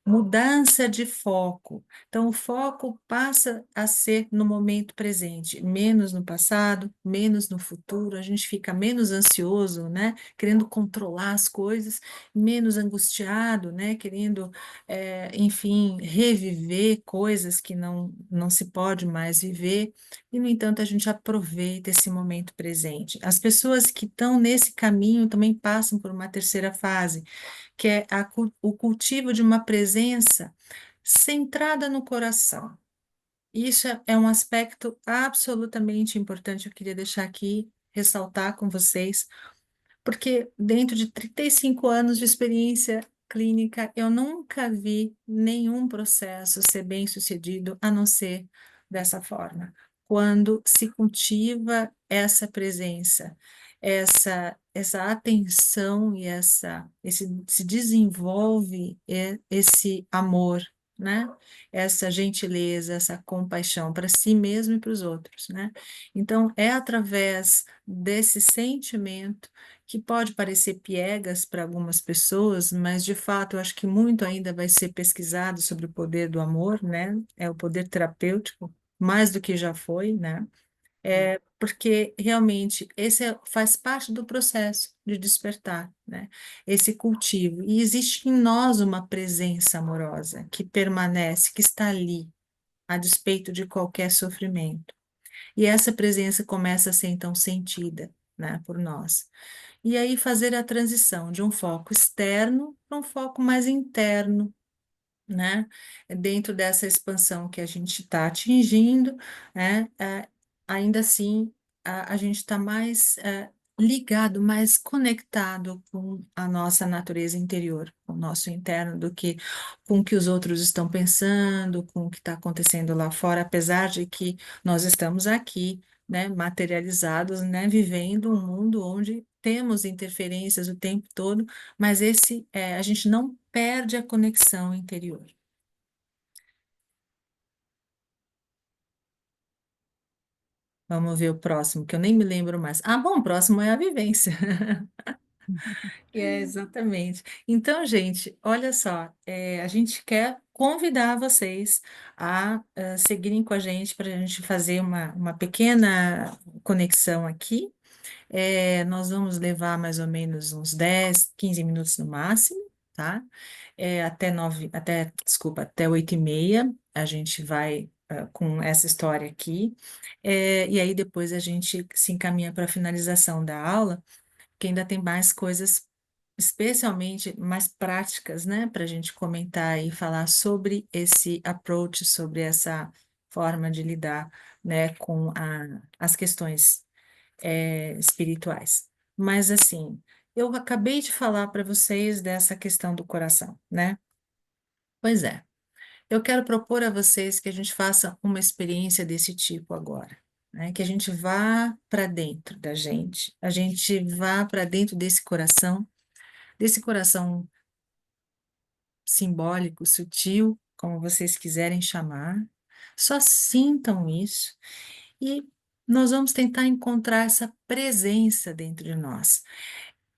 Mudança de foco. Então, o foco passa a ser no momento presente, menos no passado, menos no futuro. A gente fica menos ansioso, né? Querendo controlar as coisas, menos angustiado, né? Querendo, enfim, reviver coisas que não se pode mais viver. E, no entanto, a gente aproveita esse momento presente. As pessoas que estão nesse caminho também passam por uma terceira fase, que é o cultivo de uma presença centrada no coração. Isso é um aspecto absolutamente importante, eu queria deixar aqui, ressaltar com vocês, porque dentro de 35 anos de experiência clínica, eu nunca vi nenhum processo ser bem-sucedido a não ser dessa forma. Quando se cultiva essa presença, essa atenção e se desenvolve esse amor, né? Essa gentileza, essa compaixão para si mesmo e para os outros, né? Então, é através desse sentimento que pode parecer piegas para algumas pessoas, mas de fato eu acho que muito ainda vai ser pesquisado sobre o poder do amor, né? É o poder terapêutico, mais do que já foi, né? Porque realmente faz parte do processo de despertar, né? Esse cultivo. E existe em nós uma presença amorosa que permanece, que está ali, a despeito de qualquer sofrimento. E essa presença começa a ser então sentida, né, por nós. E aí fazer a transição de um foco externo para um foco mais interno, né? Dentro dessa expansão que a gente está atingindo, né? Ainda assim, a gente está mais ligado, mais conectado com a nossa natureza interior, com o nosso interno, do que com o que os outros estão pensando, com o que está acontecendo lá fora, apesar de que nós estamos aqui, né, materializados, né, vivendo um mundo onde temos interferências o tempo todo, mas a gente não perde a conexão interior. Vamos ver o próximo, que eu nem me lembro mais. Ah, bom, o próximo é a vivência. Exatamente. Então, gente, olha só, a gente quer convidar vocês a seguirem com a gente para a gente fazer uma pequena conexão aqui. Nós vamos levar mais ou menos uns 10, 15 minutos no máximo, tá? Desculpa, até 8h30 a gente vai com essa história aqui. E aí depois a gente se encaminha para a finalização da aula, que ainda tem mais coisas, especialmente mais práticas, né, para a gente comentar e falar sobre esse approach, sobre essa forma de lidar, né, com as questões espirituais. Mas assim, eu acabei de falar para vocês dessa questão do coração, né? Pois é, eu quero propor a vocês que a gente faça uma experiência desse tipo agora, né? Que a gente vá para dentro da gente, a gente vá para dentro desse coração simbólico, sutil, como vocês quiserem chamar. Só sintam isso e nós vamos tentar encontrar essa presença dentro de nós.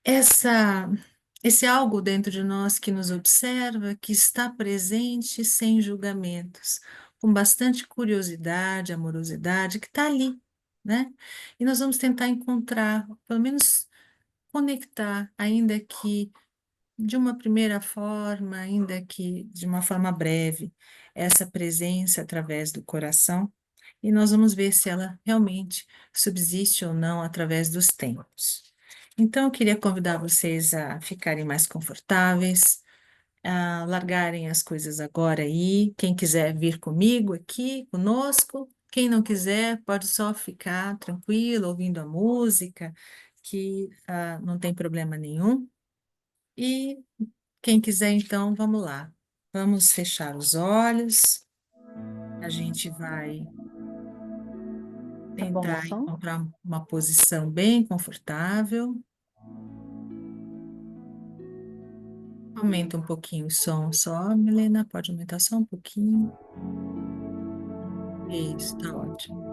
Essa, esse algo dentro de nós que nos observa, que está presente sem julgamentos, com bastante curiosidade, amorosidade, que está ali, né? E nós vamos tentar encontrar, pelo menos conectar, ainda que de uma primeira forma, ainda que de uma forma breve, essa presença através do coração, e nós vamos ver se ela realmente subsiste ou não através dos tempos. Então, eu queria convidar vocês a ficarem mais confortáveis, a largarem as coisas agora aí. Quem quiser vir comigo aqui, conosco, quem não quiser, pode só ficar tranquilo, ouvindo a música, que não tem problema nenhum. E quem quiser, então, vamos lá. Vamos fechar os olhos. A gente vai Tá bom o tentar som? encontrar uma posição bem confortável. Aumenta um pouquinho o som só, Milena. Pode aumentar só um pouquinho. Isso, tá ótimo.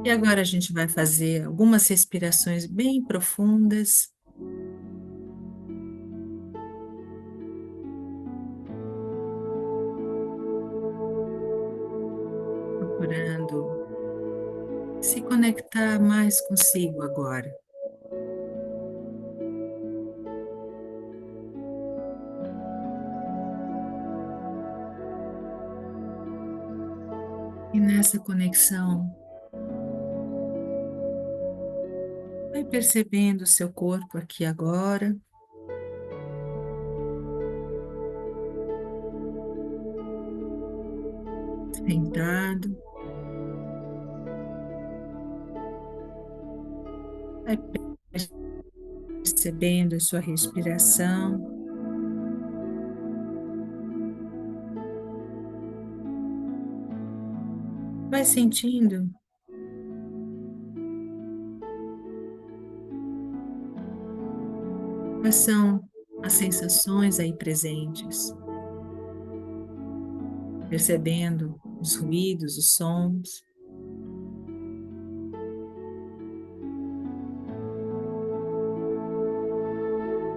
E agora a gente vai fazer algumas respirações bem profundas, procurando se conectar mais consigo agora. E nessa conexão, vai percebendo o seu corpo aqui agora, sentado. Vai percebendo a sua respiração. Vai sentindo quais são as sensações aí presentes, percebendo os ruídos, os sons,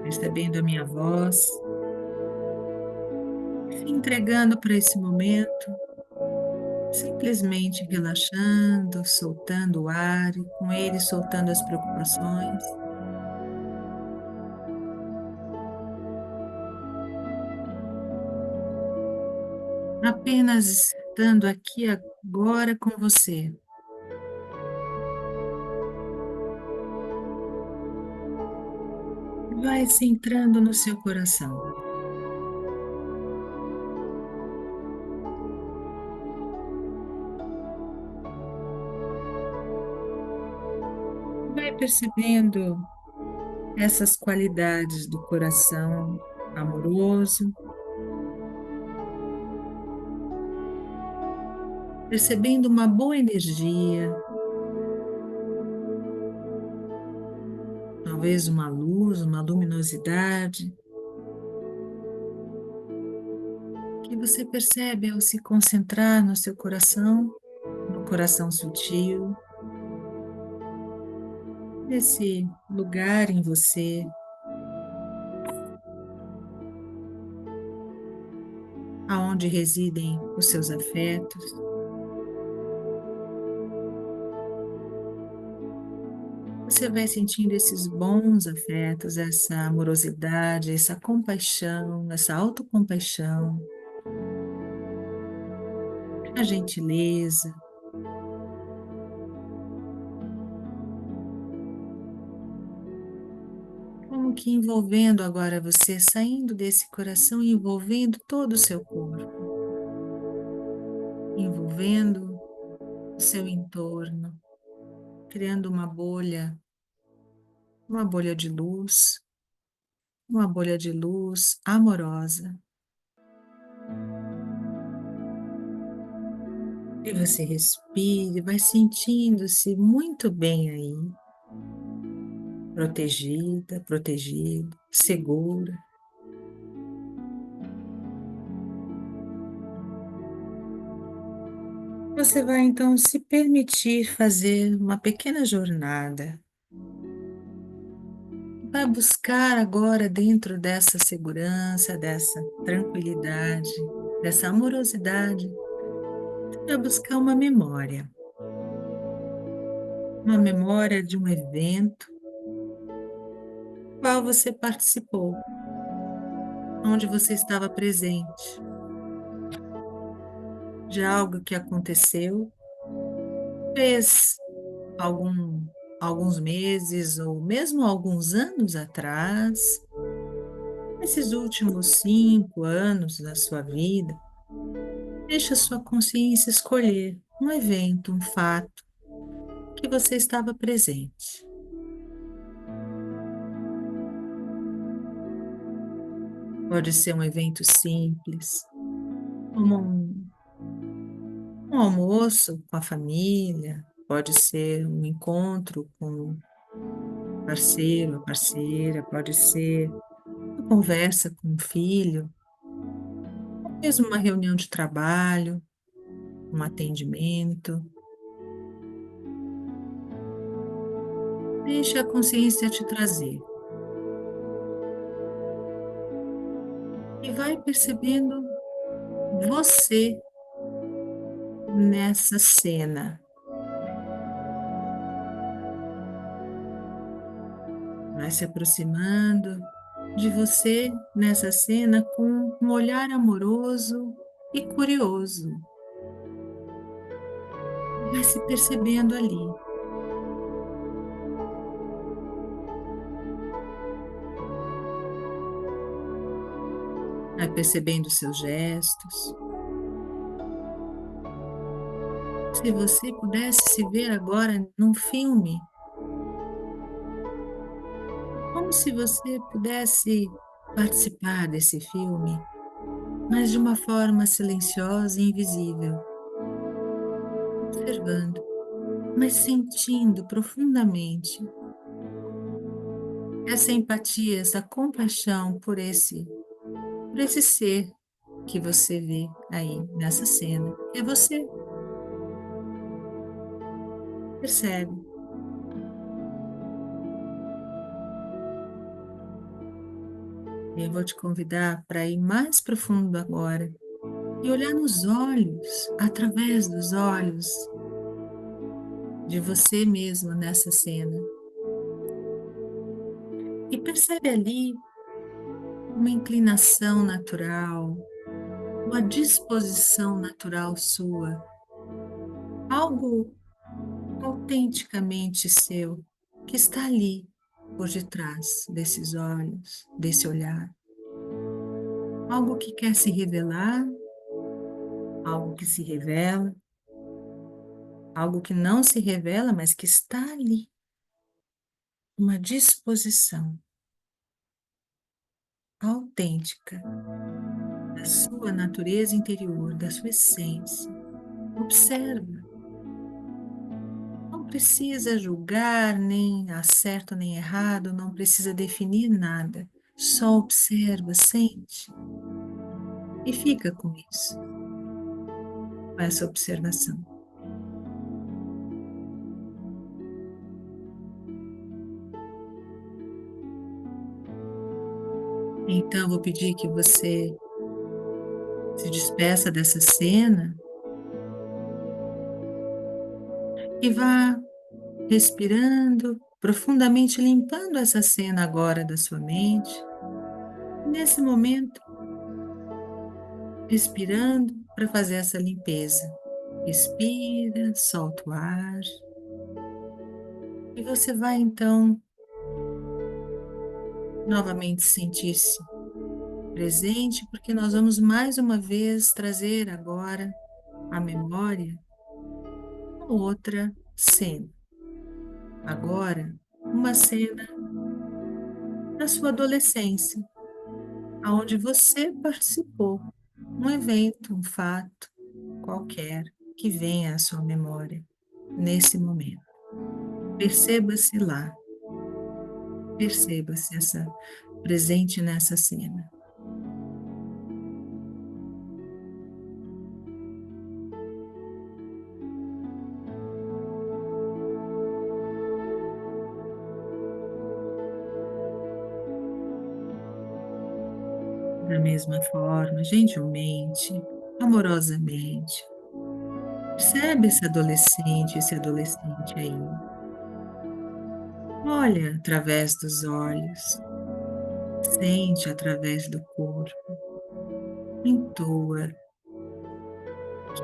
percebendo a minha voz, se entregando para esse momento, simplesmente relaxando, soltando o ar e com ele soltando as preocupações. Apenas estando aqui agora com você, vai centrando no seu coração. Vai percebendo essas qualidades do coração amoroso, percebendo uma boa energia, talvez uma luz, uma luminosidade, que você percebe ao se concentrar no seu coração, no coração sutil, nesse lugar em você, aonde residem os seus afetos. Você vai sentindo esses bons afetos, essa amorosidade, essa compaixão, essa autocompaixão, a gentileza. Como que envolvendo agora você, saindo desse coração e envolvendo todo o seu corpo, envolvendo o seu entorno, criando uma bolha de luz, uma bolha de luz amorosa. E você respire, vai sentindo-se muito bem aí, protegida, protegido, segura. Você vai então se permitir fazer uma pequena jornada. Vai buscar agora dentro dessa segurança, dessa tranquilidade, dessa amorosidade, vai buscar uma memória de um evento no qual você participou, onde você estava presente, de algo que aconteceu, fez alguns meses ou mesmo alguns anos atrás, nesses últimos 5 anos da sua vida. Deixe a sua consciência escolher um evento, um fato que você estava presente. Pode ser um evento simples, como um almoço com a família, pode ser um encontro com o parceiro, a parceira, pode ser uma conversa com o filho, ou mesmo uma reunião de trabalho, um atendimento. Deixe a consciência te trazer. E vai percebendo você nessa cena. Vai se aproximando de você nessa cena com um olhar amoroso e curioso. Vai se percebendo ali. Vai percebendo seus gestos. Se você pudesse se ver agora num filme, como se você pudesse participar desse filme, mas de uma forma silenciosa e invisível, observando, mas sentindo profundamente essa empatia, essa compaixão por esse ser que você vê aí nessa cena. É você. Percebe? Eu vou te convidar para ir mais profundo agora e olhar nos olhos, através dos olhos de você mesmo nessa cena. E percebe ali uma inclinação natural, uma disposição natural sua, algo autenticamente seu, que está ali, por detrás desses olhos, desse olhar. Algo que quer se revelar, algo que se revela, algo que não se revela, mas que está ali. Uma disposição autêntica da sua natureza interior, da sua essência. Observa. Não precisa julgar, nem certo nem errado, não precisa definir nada. Só observa, sente e fica com isso, com essa observação. Então, vou pedir que você se despeça dessa cena e vá respirando profundamente, limpando essa cena agora da sua mente. Nesse momento, respirando para fazer essa limpeza. Respira, solta o ar. E você vai então novamente sentir-se presente, porque nós vamos mais uma vez trazer agora à memória uma outra cena. Agora, uma cena da sua adolescência, onde você participou, um evento, um fato qualquer que venha à sua memória nesse momento. Perceba-se lá, perceba-se presente nessa cena. Da mesma forma, gentilmente, amorosamente, percebe esse adolescente aí. Olha através dos olhos, sente através do corpo, intua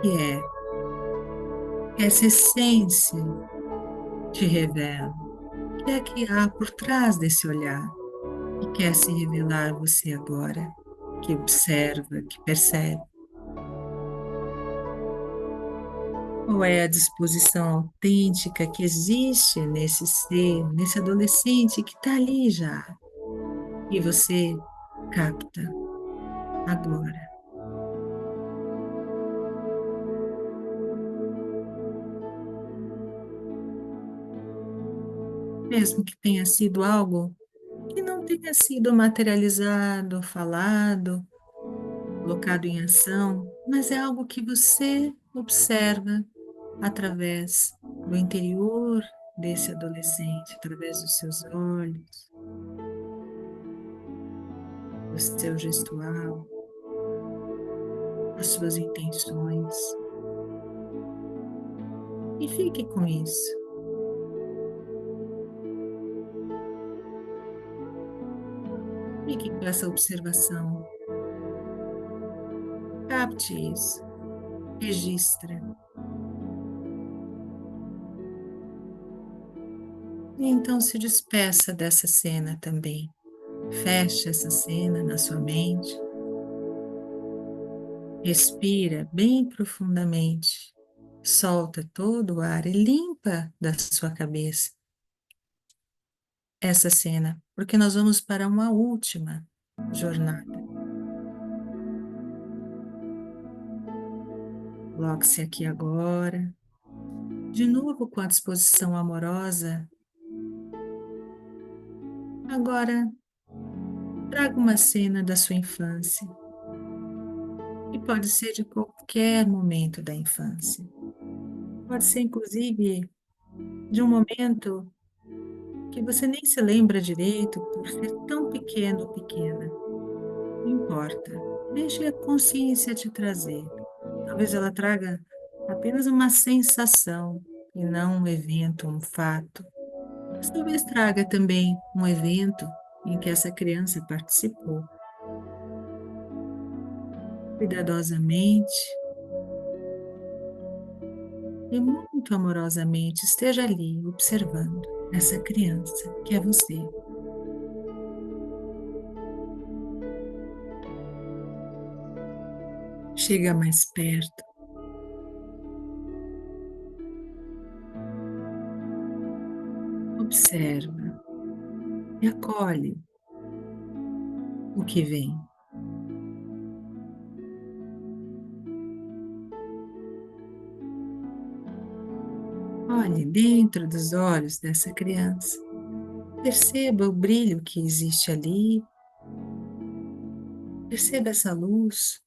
que essa essência te revela, que há por trás desse olhar, que quer se revelar a você agora, que observa, que percebe. Qual é a disposição autêntica que existe nesse ser, nesse adolescente que está ali já, e você capta agora. Mesmo que tenha sido algo que não tenha sido materializado, falado, colocado em ação, mas é algo que você observa através do interior desse adolescente, através dos seus olhos, do seu gestual, das suas intenções. E fique com isso. Fique com essa observação. Capte isso. Registra. E então se despeça dessa cena também. Feche essa cena na sua mente. Respira bem profundamente. Solta todo o ar e limpa da sua cabeça essa cena, porque nós vamos para uma última jornada. Coloque-se aqui agora, de novo com a disposição amorosa. Agora, traga uma cena da sua infância, e pode ser de qualquer momento da infância. Pode ser, inclusive, de um momento que você nem se lembra direito por ser tão pequeno ou pequena. Não importa, deixe a consciência te trazer. Talvez ela traga apenas uma sensação e não um evento, um fato. Mas talvez traga também um evento em que essa criança participou. Cuidadosamente e muito amorosamente esteja ali observando essa criança que é você. Chega mais perto. Observa e acolhe o que vem. Olhe dentro dos olhos dessa criança. Perceba o brilho que existe ali. Perceba essa luz.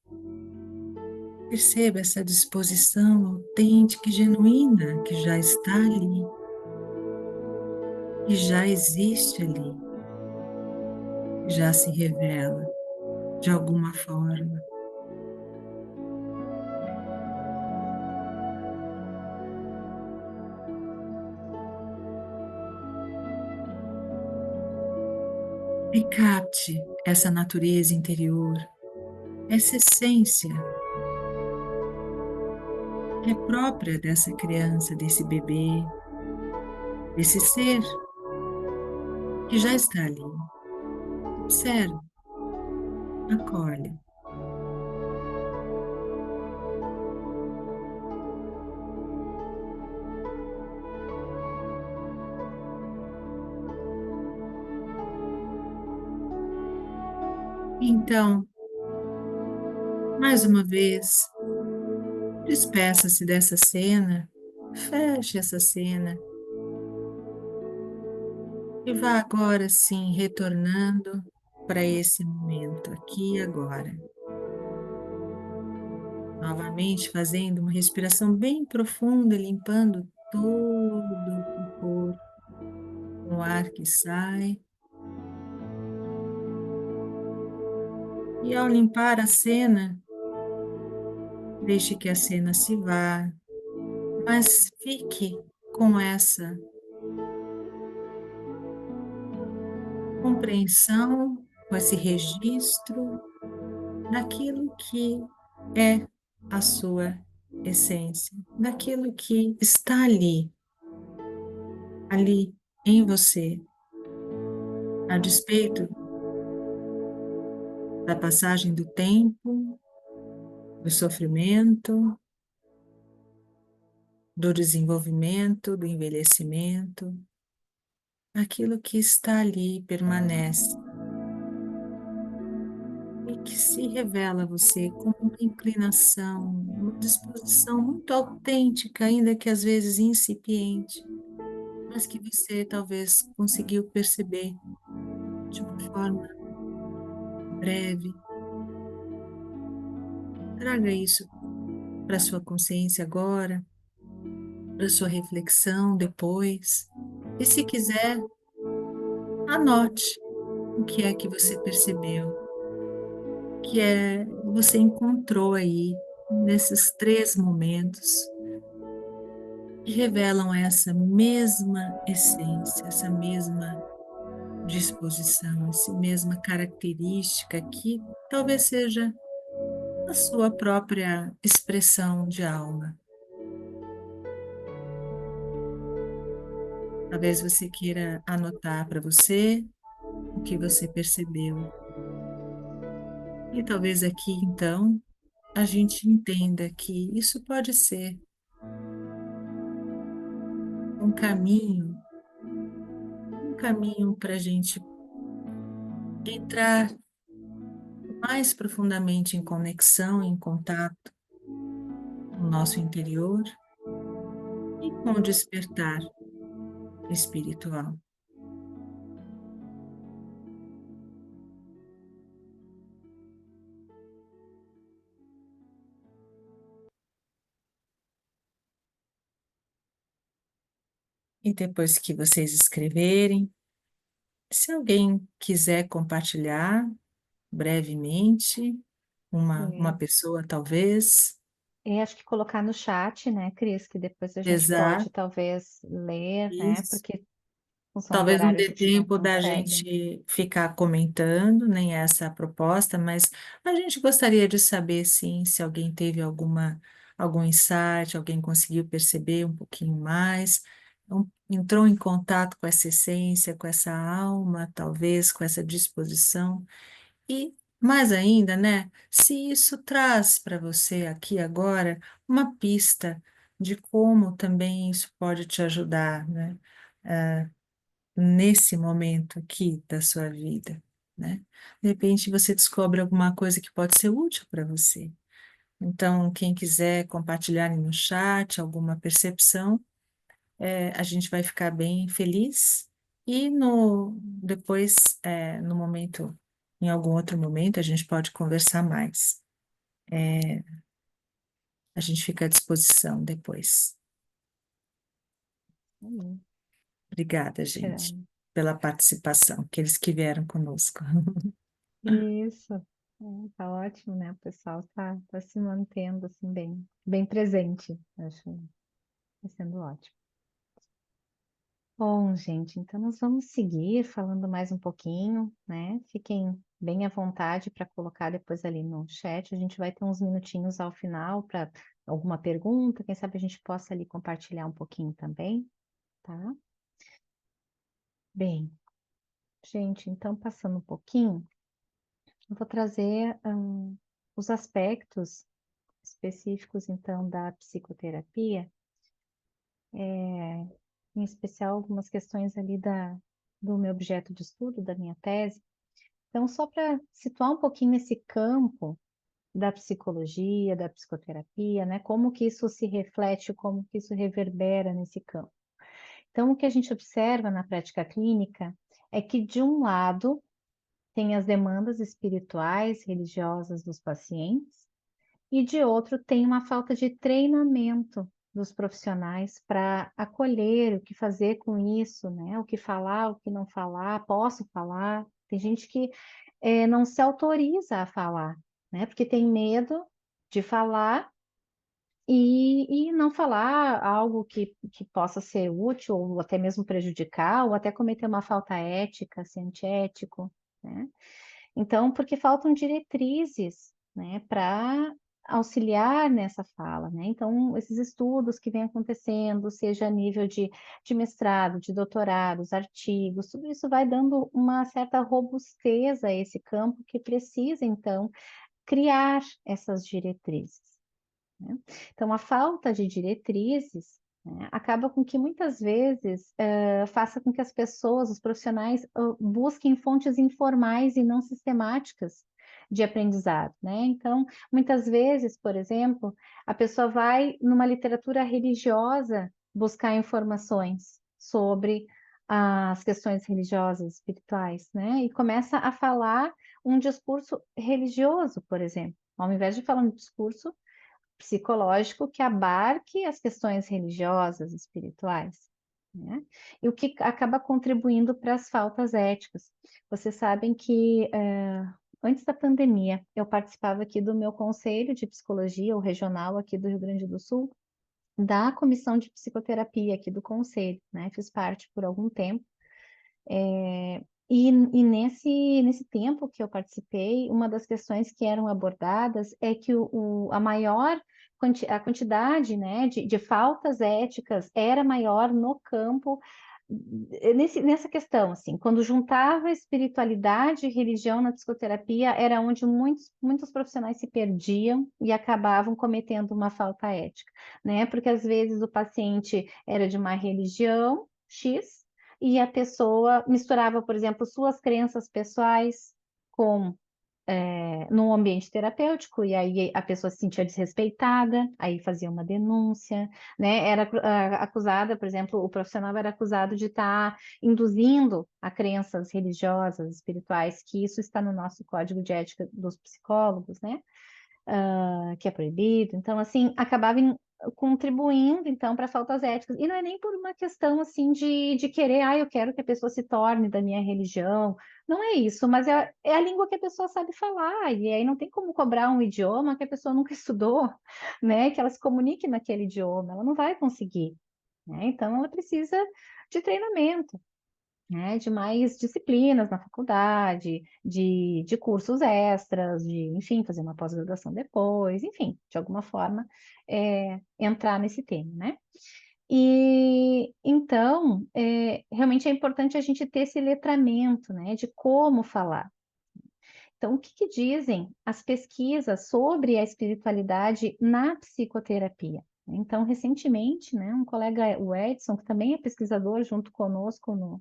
Perceba essa disposição autêntica e genuína que já está ali, que já existe ali, já se revela de alguma forma. E capte essa natureza interior, essa essência que é própria dessa criança, desse bebê, desse ser que já está ali. Observe, acolhe. Então, mais uma vez, despeça-se dessa cena, feche essa cena e vá agora sim retornando para esse momento, aqui e agora. Novamente fazendo uma respiração bem profunda, limpando todo o corpo, com o ar que sai. E ao limpar a cena, deixe que a cena se vá, mas fique com essa compreensão, com esse registro daquilo que é a sua essência, daquilo que está ali, ali em você, a despeito da passagem do tempo, do sofrimento, do desenvolvimento, do envelhecimento, aquilo que está ali permanece e que se revela a você como uma inclinação, uma disposição muito autêntica, ainda que às vezes incipiente, mas que você talvez conseguiu perceber de uma forma breve. Traga isso para a sua consciência agora, para a sua reflexão depois. E se quiser, anote o que é que você percebeu, o que é você encontrou aí nesses 3 momentos que revelam essa mesma essência, essa mesma disposição, essa mesma característica que talvez seja a sua própria expressão de alma. Talvez você queira anotar para você o que você percebeu. E talvez aqui, então, a gente entenda que isso pode ser um caminho para a gente entrar mais profundamente em conexão, em contato com o nosso interior e com o despertar espiritual. E depois que vocês escreverem, se alguém quiser compartilhar brevemente, uma pessoa talvez, Acho que colocar no chat, né, Cris, que depois a gente pode exato, talvez ler, né, isso. porque em função do Talvez não horário a dê gente não tempo da consegue. gente ficar comentando, nem essa a proposta, mas a gente gostaria de saber, sim, se alguém teve algum insight, alguém conseguiu perceber um pouquinho mais, entrou em contato com essa essência, com essa alma, talvez com essa disposição, e Mais ainda, né? Se isso traz para você aqui agora uma pista de como também isso pode te ajudar, né? ah, Nesse momento aqui da sua vida, né? De repente você descobre alguma coisa que pode ser útil para você. Então, quem quiser compartilhar no chat alguma percepção, a gente vai ficar bem feliz. E depois, no momento, em algum outro momento, a gente pode conversar mais. A gente fica à disposição depois. Hum, Obrigada, gente, bacana. pela participação, aqueles que vieram conosco. Isso, tá ótimo, né? O pessoal tá se mantendo assim bem presente. Acho que tá sendo ótimo. Bom, gente, então nós vamos seguir falando mais um pouquinho, né? Fiquem bem à vontade para colocar depois ali no chat. A gente vai ter uns minutinhos ao final para alguma pergunta, quem sabe a gente possa ali compartilhar um pouquinho também, tá? Bem, gente, então passando um pouquinho, eu vou trazer os aspectos específicos, então, da psicoterapia, em especial algumas questões ali do meu objeto de estudo, da minha tese. Então, só para situar um pouquinho esse campo da psicologia, da psicoterapia, né? Como que isso se reflete, como que isso reverbera nesse campo. Então, o que a gente observa na prática clínica é que, de um lado, tem as demandas espirituais, religiosas dos pacientes, e de outro, tem uma falta de treinamento dos profissionais para acolher, o que fazer com isso, né? O que falar, o que não falar, posso falar. Tem gente que não se autoriza a falar, né? Porque tem medo de falar e não falar algo que possa ser útil ou até mesmo prejudicar, ou até cometer uma falta ética, ser antiético, né? Então, porque faltam diretrizes, né, para auxiliar nessa fala, né? Então, esses estudos que vêm acontecendo, seja a nível de mestrado, de doutorados, artigos, tudo isso vai dando uma certa robustez a esse campo que precisa, então, criar essas diretrizes, né? Então, a falta de diretrizes, né, acaba com que muitas vezes faça com que as pessoas, os profissionais, busquem fontes informais e não sistemáticas de aprendizado, né? Então, muitas vezes, por exemplo, a pessoa vai numa literatura religiosa buscar informações sobre as questões religiosas, espirituais, né? E começa a falar um discurso religioso, por exemplo, ao invés de falar um discurso psicológico que abarque as questões religiosas, espirituais, né? E o que acaba contribuindo para as faltas éticas. Vocês sabem que antes da pandemia eu participava aqui do meu conselho de psicologia, o regional aqui do Rio Grande do Sul, da comissão de psicoterapia aqui do conselho, né? Fiz parte por algum tempo. E nesse tempo que eu participei, uma das questões que eram abordadas é que a quantidade, né, de faltas éticas era maior no campo, nessa questão, assim, quando juntava espiritualidade e religião na psicoterapia, era onde muitos profissionais se perdiam e acabavam cometendo uma falta ética, né? Porque às vezes o paciente era de uma religião X, e a pessoa misturava, por exemplo, suas crenças pessoais com num ambiente terapêutico, e aí a pessoa se sentia desrespeitada, aí fazia uma denúncia, né? Era acusada, por exemplo, o profissional era acusado de estar induzindo a crenças religiosas, espirituais, que isso está no nosso código de ética dos psicólogos, né? Que é proibido. Então, assim, acabava contribuindo, então, para faltas éticas. E não é nem por uma questão, assim, de querer, eu quero que a pessoa se torne da minha religião. Não é isso, mas é a língua que a pessoa sabe falar. E aí não tem como cobrar um idioma que a pessoa nunca estudou, né? Que ela se comunique naquele idioma. Ela não vai conseguir, né? Então, ela precisa de treinamento, né, de mais disciplinas na faculdade, de cursos extras, enfim, fazer uma pós-graduação depois, enfim, de alguma forma, entrar nesse tema, né? E então, realmente é importante a gente ter esse letramento, né, de como falar. Então, o que que dizem as pesquisas sobre a espiritualidade na psicoterapia? Então, recentemente, né, um colega, o Edson, que também é pesquisador junto conosco no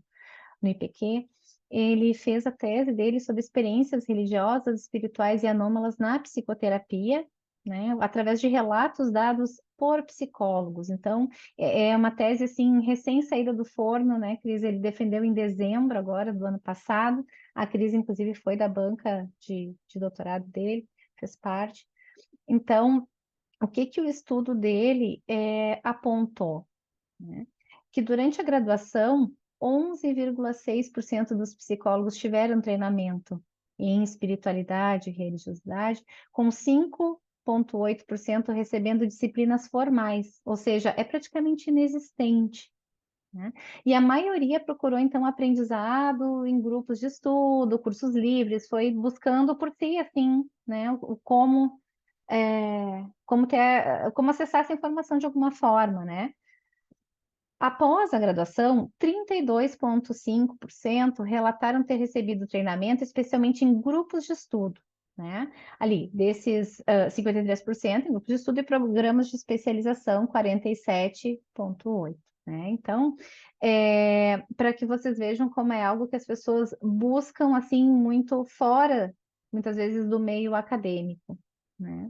IPQ, ele fez a tese dele sobre experiências religiosas, espirituais e anômalas na psicoterapia, né, através de relatos dados por psicólogos. Então, é uma tese assim recém saída do forno, né, Cris? Ele defendeu em dezembro agora do ano passado. A Cris, inclusive, foi da banca de doutorado dele, fez parte. Então, o que que o estudo dele apontou, né? Que durante a graduação, 11,6% dos psicólogos tiveram treinamento em espiritualidade e religiosidade, com 5,8% recebendo disciplinas formais, ou seja, é praticamente inexistente, né? E a maioria procurou, então, aprendizado em grupos de estudo, cursos livres, foi buscando por si, assim, né, como acessar essa informação de alguma forma, né? Após a graduação, 32,5% relataram ter recebido treinamento, especialmente em grupos de estudo, né? Ali, desses 53% em grupos de estudo e programas de especialização, 47,8%, né? Então, para que vocês vejam como é algo que as pessoas buscam, assim, muito fora, muitas vezes, do meio acadêmico, né?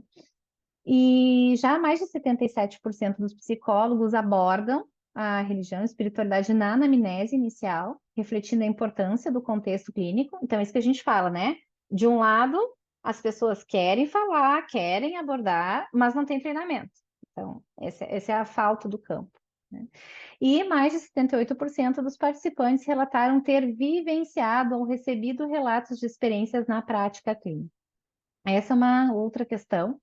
E já mais de 77% dos psicólogos abordam a religião e espiritualidade na anamnese inicial, refletindo a importância do contexto clínico. Então, é isso que a gente fala, né? De um lado, as pessoas querem falar, querem abordar, mas não tem treinamento. Então, essa é a falta do campo, né? E mais de 78% dos participantes relataram ter vivenciado ou recebido relatos de experiências na prática clínica. Essa é uma outra questão,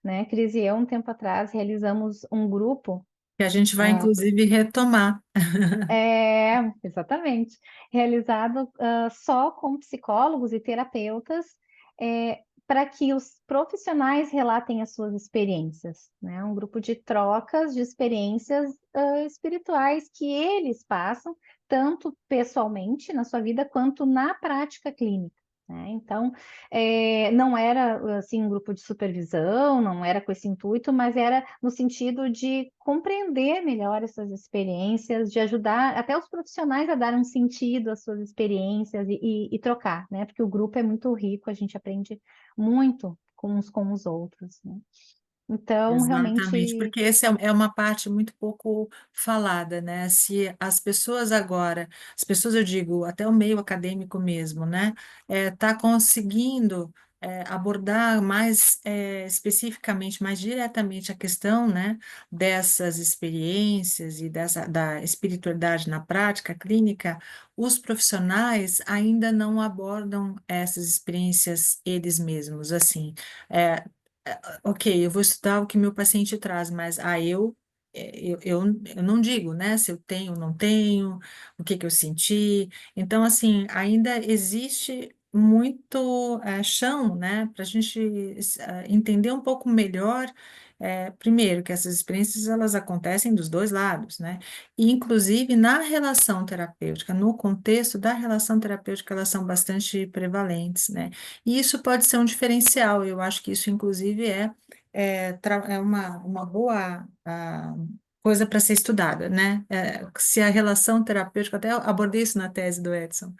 né? Cris e eu, um tempo atrás, realizamos um grupo. Que a gente vai, inclusive, retomar. Exatamente, realizado só com psicólogos e terapeutas, para que os profissionais relatem as suas experiências, né? Um grupo de trocas de experiências espirituais que eles passam, tanto pessoalmente na sua vida, quanto na prática clínica, né? Então, não era assim um grupo de supervisão, não era com esse intuito, mas era no sentido de compreender melhor essas experiências, de ajudar até os profissionais a dar um sentido às suas experiências e trocar, né? Porque o grupo é muito rico, a gente aprende muito uns com os outros, né? Então, Exatamente, realmente. porque essa é uma parte muito pouco falada, né? Se as pessoas agora, as pessoas, eu digo, até o meio acadêmico mesmo, né? Tá conseguindo abordar mais especificamente, mais diretamente a questão, né? Dessas experiências e da espiritualidade na prática clínica, os profissionais ainda não abordam essas experiências eles mesmos, assim. É, ok, eu vou estudar o que meu paciente traz, mas eu não digo, né, se eu tenho ou não tenho, o que que eu senti. Então, assim, ainda existe muito chão, né, para a gente entender um pouco melhor, primeiro, que essas experiências, elas acontecem dos dois lados, né, e, inclusive, na relação terapêutica, no contexto da relação terapêutica, elas são bastante prevalentes, né. E isso pode ser um diferencial, eu acho que isso, inclusive, é uma boa coisa para ser estudada, né? Se a relação terapêutica, até eu abordei isso na tese do Edson,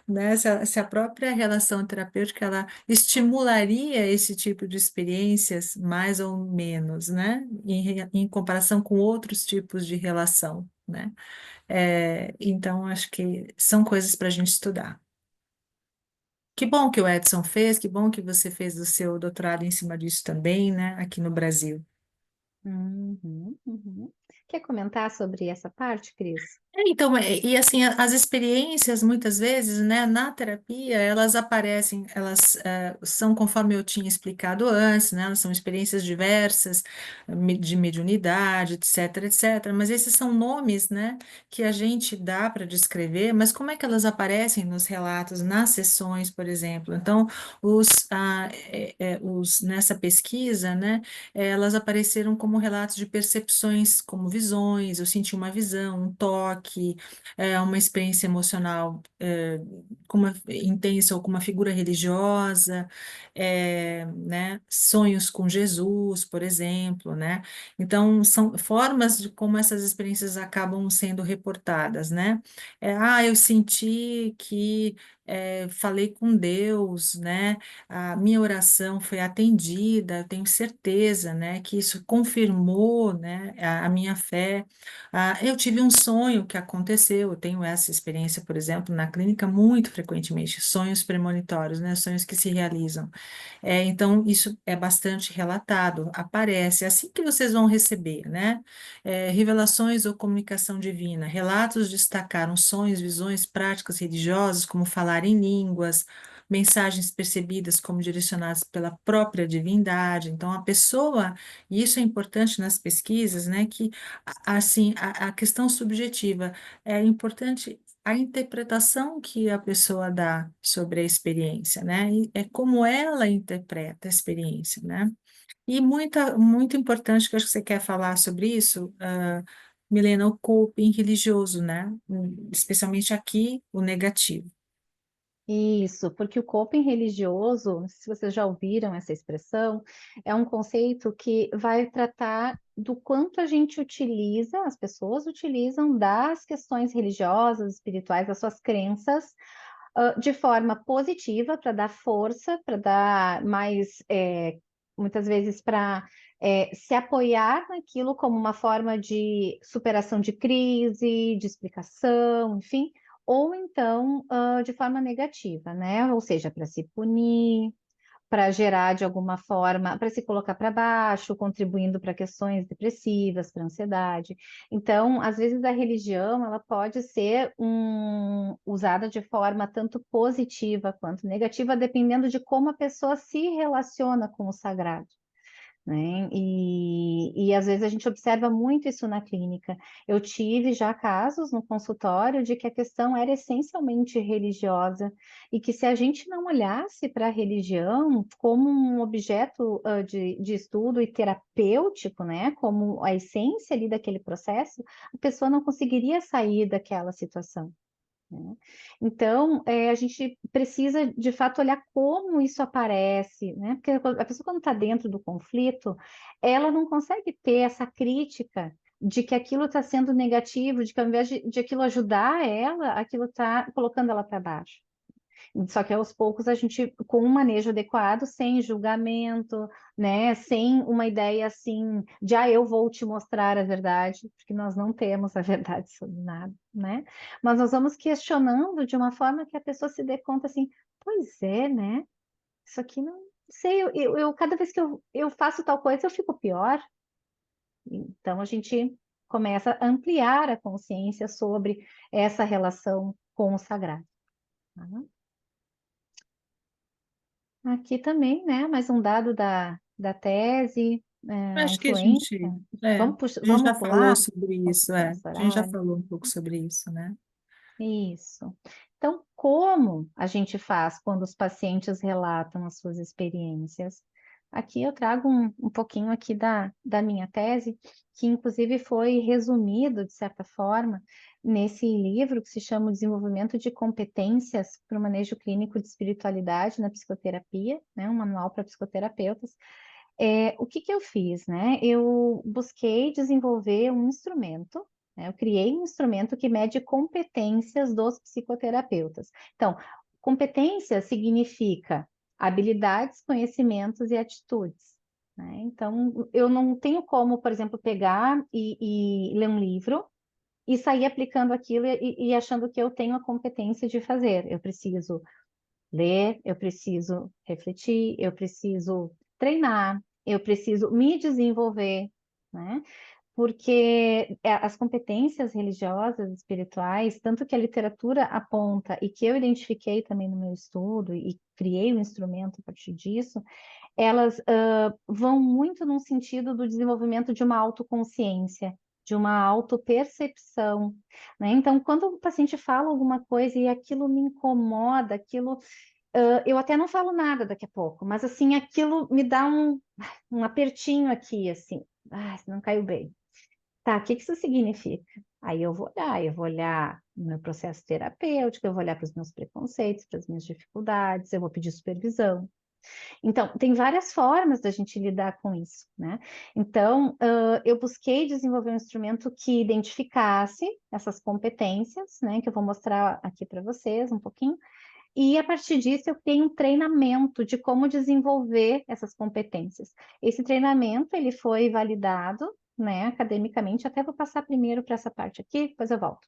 né? Se a própria relação terapêutica ela estimularia esse tipo de experiências, mais ou menos, né? Em comparação com outros tipos de relação, né? Então, acho que são coisas para a gente estudar. Que bom que o Edson fez, que bom que você fez o seu doutorado em cima disso também, né, aqui no Brasil. Uhum, uhum. Quer comentar sobre essa parte, Cris? Então, e assim, as experiências, muitas vezes, né, na terapia, elas aparecem, elas são conforme eu tinha explicado antes, né, elas são experiências diversas, de mediunidade, etc, etc, mas esses são nomes, né, que a gente dá para descrever, mas como é que elas aparecem nos relatos, nas sessões, por exemplo? Então, nessa pesquisa, né, elas apareceram como relatos de percepções, como visões, eu senti uma visão, um toque, uma experiência emocional intensa ou com uma figura religiosa, né? Sonhos com Jesus, por exemplo, né? Então, são formas de como essas experiências acabam sendo reportadas, né? Eu senti que falei com Deus, né? A minha oração foi atendida, eu tenho certeza, né, que isso confirmou, né, a minha fé. Eu tive um sonho que aconteceu, eu tenho essa experiência, por exemplo, na clínica muito frequentemente, sonhos premonitórios, né, sonhos que se realizam. Então, isso é bastante relatado, aparece, assim que vocês vão receber, né, revelações ou comunicação divina, relatos destacaram sonhos, visões, práticas religiosas, como falar em línguas, mensagens percebidas como direcionadas pela própria divindade. Então, a pessoa, e isso é importante nas pesquisas, né, que, assim, a questão subjetiva é importante a interpretação que a pessoa dá sobre a experiência, né, e é como ela interpreta a experiência, né. E muito importante, que eu acho que você quer falar sobre isso, Milena, o coping religioso, né, especialmente aqui, o negativo. Isso, porque o coping religioso, não sei se vocês já ouviram essa expressão, é um conceito que vai tratar do quanto a gente utiliza, as pessoas utilizam das questões religiosas, espirituais, das suas crenças, de forma positiva, para dar força, para dar mais, muitas vezes, para se apoiar naquilo como uma forma de superação de crise, de explicação, enfim, ou então de forma negativa, né? Ou seja, para se punir, para gerar de alguma forma, para se colocar para baixo, contribuindo para questões depressivas, para ansiedade. Então, às vezes a religião ela pode ser usada de forma tanto positiva quanto negativa, dependendo de como a pessoa se relaciona com o sagrado, né? E às vezes a gente observa muito isso na clínica. Eu tive já casos no consultório de que a questão era essencialmente religiosa e que se a gente não olhasse para a religião como um objeto de estudo e terapêutico, né? Como a essência ali daquele processo, a pessoa não conseguiria sair daquela situação, né? Então, a gente precisa, de fato, olhar como isso aparece, né? Porque a pessoa, quando está dentro do conflito, ela não consegue ter essa crítica de que aquilo está sendo negativo, de que ao invés de aquilo ajudar ela, aquilo está colocando ela para baixo. Só que aos poucos a gente, com um manejo adequado, sem julgamento, né, sem uma ideia assim de eu vou te mostrar a verdade, porque nós não temos a verdade sobre nada, né? Mas nós vamos questionando de uma forma que a pessoa se dê conta assim, pois é, né? Isso aqui não sei, cada vez que eu faço tal coisa eu fico pior. Então a gente começa a ampliar a consciência sobre essa relação com o sagrado. Tá? Aqui também, né? Mais um dado da tese, a Acho que influência. a gente já Vamos falou pular sobre isso, nosso a gente já horário? falou um pouco sobre isso, né? Isso. Então, como a gente faz quando os pacientes relatam as suas experiências? Aqui eu trago um pouquinho aqui da minha tese, que inclusive foi resumido, de certa forma, nesse livro que se chama O Desenvolvimento de Competências para o Manejo Clínico de Espiritualidade na Psicoterapia, né? Um manual para psicoterapeutas. O que que eu fiz, né? Eu busquei desenvolver um instrumento, né? Eu criei um instrumento que mede competências dos psicoterapeutas. Então, competência significa habilidades, conhecimentos e atitudes, né? Então, eu não tenho como, por exemplo, pegar e ler um livro e sair aplicando aquilo e achando que eu tenho a competência de fazer. Eu preciso ler, eu preciso refletir, eu preciso treinar, eu preciso me desenvolver, né? Porque as competências religiosas, espirituais, tanto que a literatura aponta e que eu identifiquei também no meu estudo e criei um instrumento a partir disso, elas vão muito num sentido do desenvolvimento de uma autoconsciência, de uma autopercepção, né? Então, quando o paciente fala alguma coisa e aquilo me incomoda, aquilo eu até não falo nada daqui a pouco, mas assim, aquilo me dá um apertinho aqui, assim, não caiu bem. Tá, o que que isso significa? Aí eu vou olhar o meu processo terapêutico, eu vou olhar para os meus preconceitos, para as minhas dificuldades, eu vou pedir supervisão. Então, tem várias formas da gente lidar com isso, né? Então, eu busquei desenvolver um instrumento que identificasse essas competências, né? Que eu vou mostrar aqui para vocês um pouquinho. E, a partir disso, eu tenho um treinamento de como desenvolver essas competências. Esse treinamento, ele foi validado, né, academicamente. Até vou passar primeiro para essa parte aqui, depois eu volto.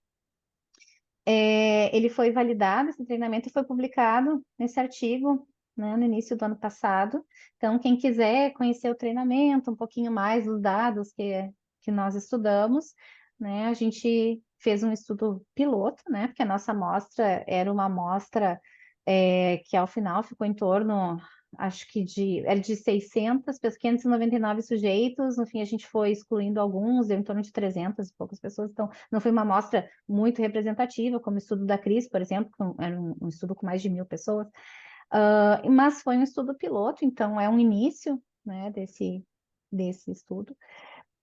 Ele foi validado, esse treinamento, e foi publicado nesse artigo, né, no início do ano passado. Então, quem quiser conhecer o treinamento, um pouquinho mais dos dados que nós estudamos, né, a gente fez um estudo piloto, né, porque a nossa amostra era uma amostra que ao final ficou em torno, acho que era de 600, 599 sujeitos, no fim a gente foi excluindo alguns, deu em torno de 300 e poucas pessoas, então não foi uma amostra muito representativa, como o estudo da Cris, por exemplo, que era um estudo com mais de 1.000 pessoas, mas foi um estudo piloto, então é um início, né, desse estudo.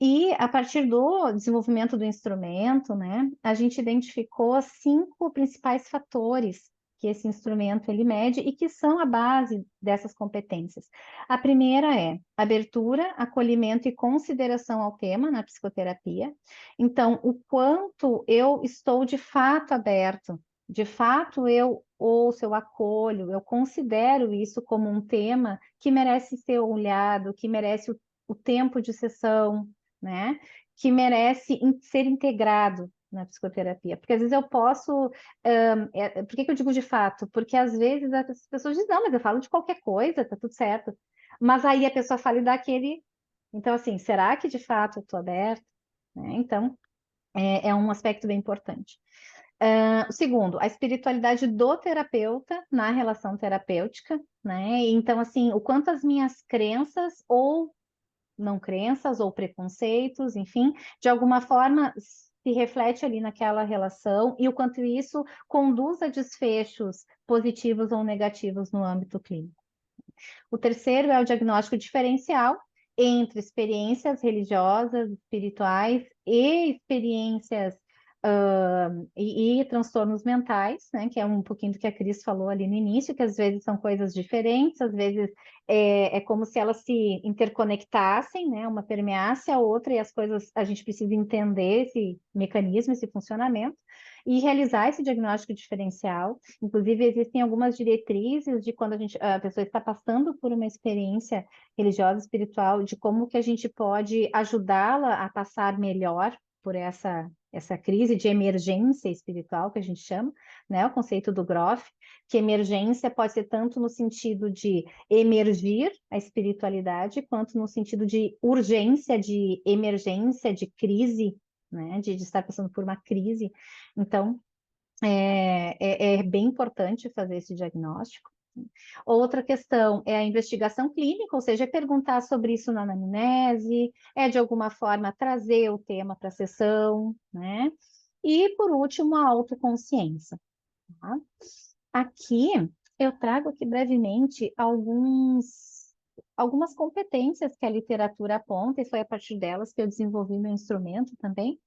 E a partir do desenvolvimento do instrumento, né, a gente identificou 5 principais fatores que esse instrumento ele mede e que são a base dessas competências. A primeira é abertura, acolhimento e consideração ao tema na psicoterapia. Então, o quanto eu estou de fato aberto, de fato eu ouço, eu acolho, eu considero isso como um tema que merece ser olhado, que merece o tempo de sessão, né? Que merece ser integrado na psicoterapia. Porque às vezes eu posso... por que eu digo de fato? Porque às vezes as pessoas dizem, não, mas eu falo de qualquer coisa, tá tudo certo. Mas aí a pessoa fala e dá aquele... Então, assim, será que de fato eu estou aberta? Né? Então, é um aspecto bem importante. O segundo, a espiritualidade do terapeuta na relação terapêutica, né? Então, assim, o quanto as minhas crenças ou não crenças ou preconceitos, enfim, de alguma forma se reflete ali naquela relação e o quanto isso conduz a desfechos positivos ou negativos no âmbito clínico. O terceiro é o diagnóstico diferencial entre experiências religiosas, espirituais e experiências e transtornos mentais, né, que é um pouquinho do que a Cris falou ali no início, que às vezes são coisas diferentes, às vezes é como se elas se interconectassem, né, uma permeasse a outra e as coisas, a gente precisa entender esse mecanismo, esse funcionamento, e realizar esse diagnóstico diferencial. Inclusive, existem algumas diretrizes de quando a pessoa está passando por uma experiência religiosa, espiritual, de como que a gente pode ajudá-la a passar melhor por essa crise de emergência espiritual, que a gente chama, né? O conceito do Groff, que emergência pode ser tanto no sentido de emergir a espiritualidade, quanto no sentido de urgência, de emergência, de crise, né? De estar passando por uma crise. Então, é bem importante fazer esse diagnóstico. Outra questão é a investigação clínica, ou seja, é perguntar sobre isso na anamnese, de alguma forma trazer o tema para a sessão, né? E, por último, a autoconsciência. Tá? Aqui, eu trago aqui brevemente algumas competências que a literatura aponta, e foi a partir delas que eu desenvolvi meu instrumento também.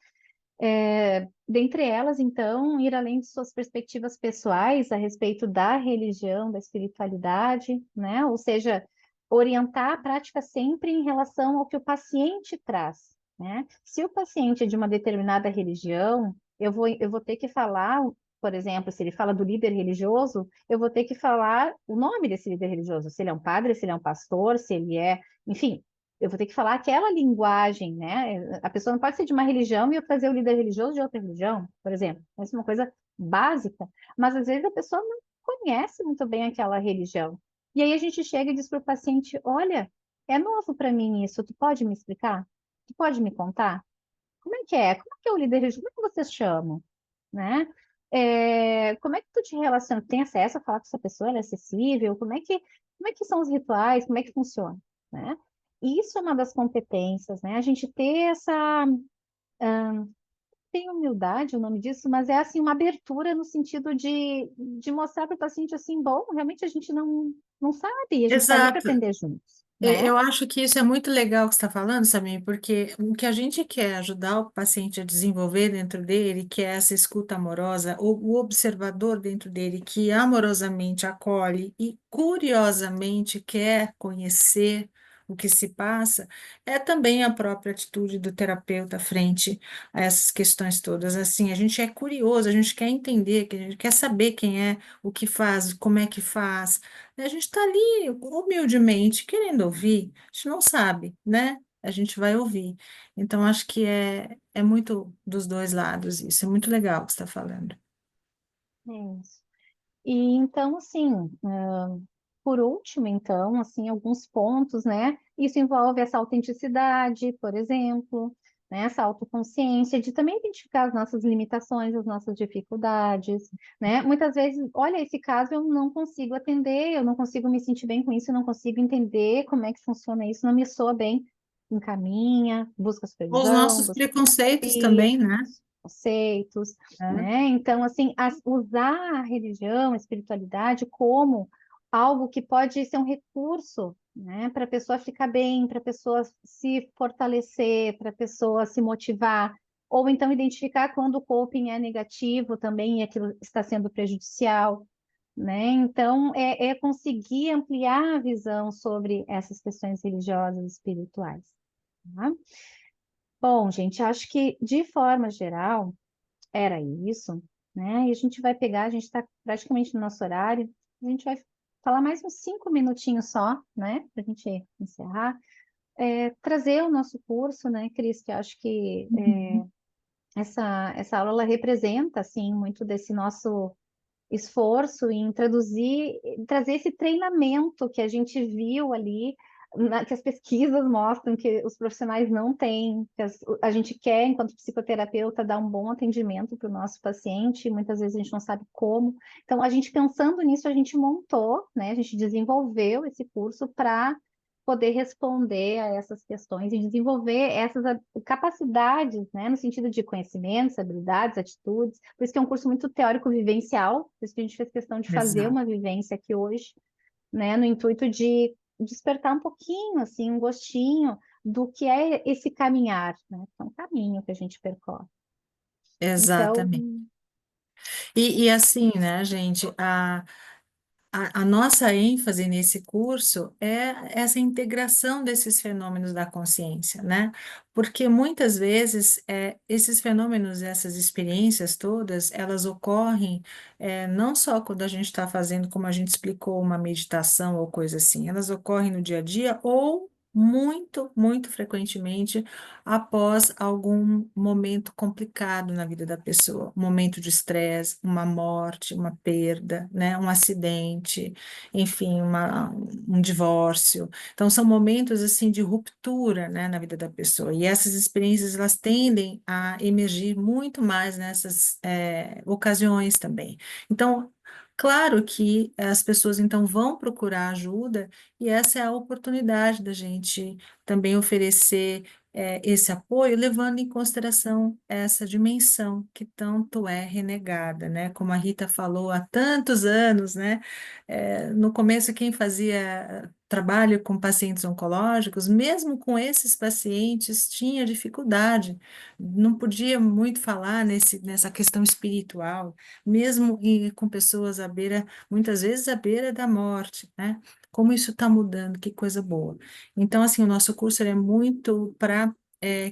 Dentre elas, então, ir além de suas perspectivas pessoais a respeito da religião, da espiritualidade, né? Ou seja, orientar a prática sempre em relação ao que o paciente traz, né? Se o paciente é de uma determinada religião, eu vou ter que falar, por exemplo, se ele fala do líder religioso, eu vou ter que falar o nome desse líder religioso, se ele é um padre, se ele é um pastor, se ele é... Enfim, eu vou ter que falar aquela linguagem, né? A pessoa não pode ser de uma religião e eu trazer o líder religioso de outra religião, por exemplo. Essa é uma coisa básica, mas às vezes a pessoa não conhece muito bem aquela religião. E aí a gente chega e diz para o paciente, olha, é novo para mim isso, tu pode me explicar? Tu pode me contar? Como é que é? Como é que é o líder religioso? Como é que vocês chamam? Né? Como é que tu te relaciona? Tu tem acesso a falar com essa pessoa? Ela é acessível? Como é que são os rituais? Como é que funciona? Né? Isso é uma das competências, né? A gente ter tem humildade o nome disso, mas é assim, uma abertura no sentido de mostrar para o paciente assim, bom, realmente a gente não sabe, e a gente está ali para Exato. aprender juntos. né? Eu acho que isso é muito legal que você está falando, Samir, porque o que a gente quer ajudar o paciente a desenvolver dentro dele, que é essa escuta amorosa, o observador dentro dele que amorosamente acolhe e curiosamente quer conhecer o que se passa, é também a própria atitude do terapeuta frente a essas questões todas. Assim, a gente é curioso, a gente quer entender, que a gente quer saber quem é, o que faz, como é que faz. A gente está ali humildemente querendo ouvir, a gente não sabe, né? A gente vai ouvir. Então, acho que é muito dos dois lados isso. É muito legal o que você está falando. É isso. E então, assim, por último, então, assim, alguns pontos, né? Isso envolve essa autenticidade, por exemplo, né? Essa autoconsciência de também identificar as nossas limitações, as nossas dificuldades, né? Muitas vezes, olha, esse caso eu não consigo atender, eu não consigo me sentir bem com isso, eu não consigo entender como é que funciona isso, não me soa bem. Encaminha, busca Os supervisão, nossos busca preconceitos terapia, também, né? conceitos, É. né? Então, assim, usar a religião, a espiritualidade como algo que pode ser um recurso, né, para a pessoa ficar bem, para a pessoa se fortalecer, para a pessoa se motivar, ou então identificar quando o coping é negativo também e aquilo está sendo prejudicial, né? Então, é conseguir ampliar a visão sobre essas questões religiosas e espirituais, tá? Bom, gente, acho que de forma geral era isso, né? E a gente vai pegar, a gente está praticamente no nosso horário, a gente vai falar mais uns 5 minutinhos só, né? Para a gente encerrar. Trazer o nosso curso, né, Cris, que eu acho que Uhum. essa aula ela representa, assim, muito desse nosso esforço em traduzir, trazer esse treinamento que a gente viu ali, que as pesquisas mostram que os profissionais não têm, que a gente quer, enquanto psicoterapeuta, dar um bom atendimento para o nosso paciente, e muitas vezes a gente não sabe como. Então, a gente pensando nisso, a gente montou, né, a gente desenvolveu esse curso para poder responder a essas questões e desenvolver essas capacidades, né, no sentido de conhecimentos, habilidades, atitudes. Por isso que é um curso muito teórico-vivencial, por isso que a gente fez questão de fazer Exato. uma vivência aqui hoje, né, no intuito de despertar um pouquinho, assim, um gostinho do que é esse caminhar, né? É um caminho que a gente percorre. Então, Exatamente. E assim, né, gente, a nossa ênfase nesse curso é essa integração desses fenômenos da consciência, né? Porque muitas vezes esses fenômenos, essas experiências todas, elas ocorrem não só quando a gente está fazendo, como a gente explicou, uma meditação ou coisa assim, elas ocorrem no dia a dia ou muito, muito frequentemente após algum momento complicado na vida da pessoa, um momento de estresse, uma morte, uma perda, né, um acidente, enfim, um divórcio. Então, são momentos assim de ruptura, né, na vida da pessoa. E essas experiências elas tendem a emergir muito mais nessas ocasiões também. Então, claro que as pessoas então vão procurar ajuda e essa é a oportunidade da gente também oferecer esse apoio, levando em consideração essa dimensão que tanto é renegada, né? Como a Rita falou há tantos anos, né? No começo, quem fazia trabalho com pacientes oncológicos, mesmo com esses pacientes, tinha dificuldade, não podia muito falar nessa questão espiritual, mesmo com pessoas à beira, muitas vezes à beira da morte, né? Como isso está mudando, que coisa boa. Então, assim, o nosso curso ele é muito para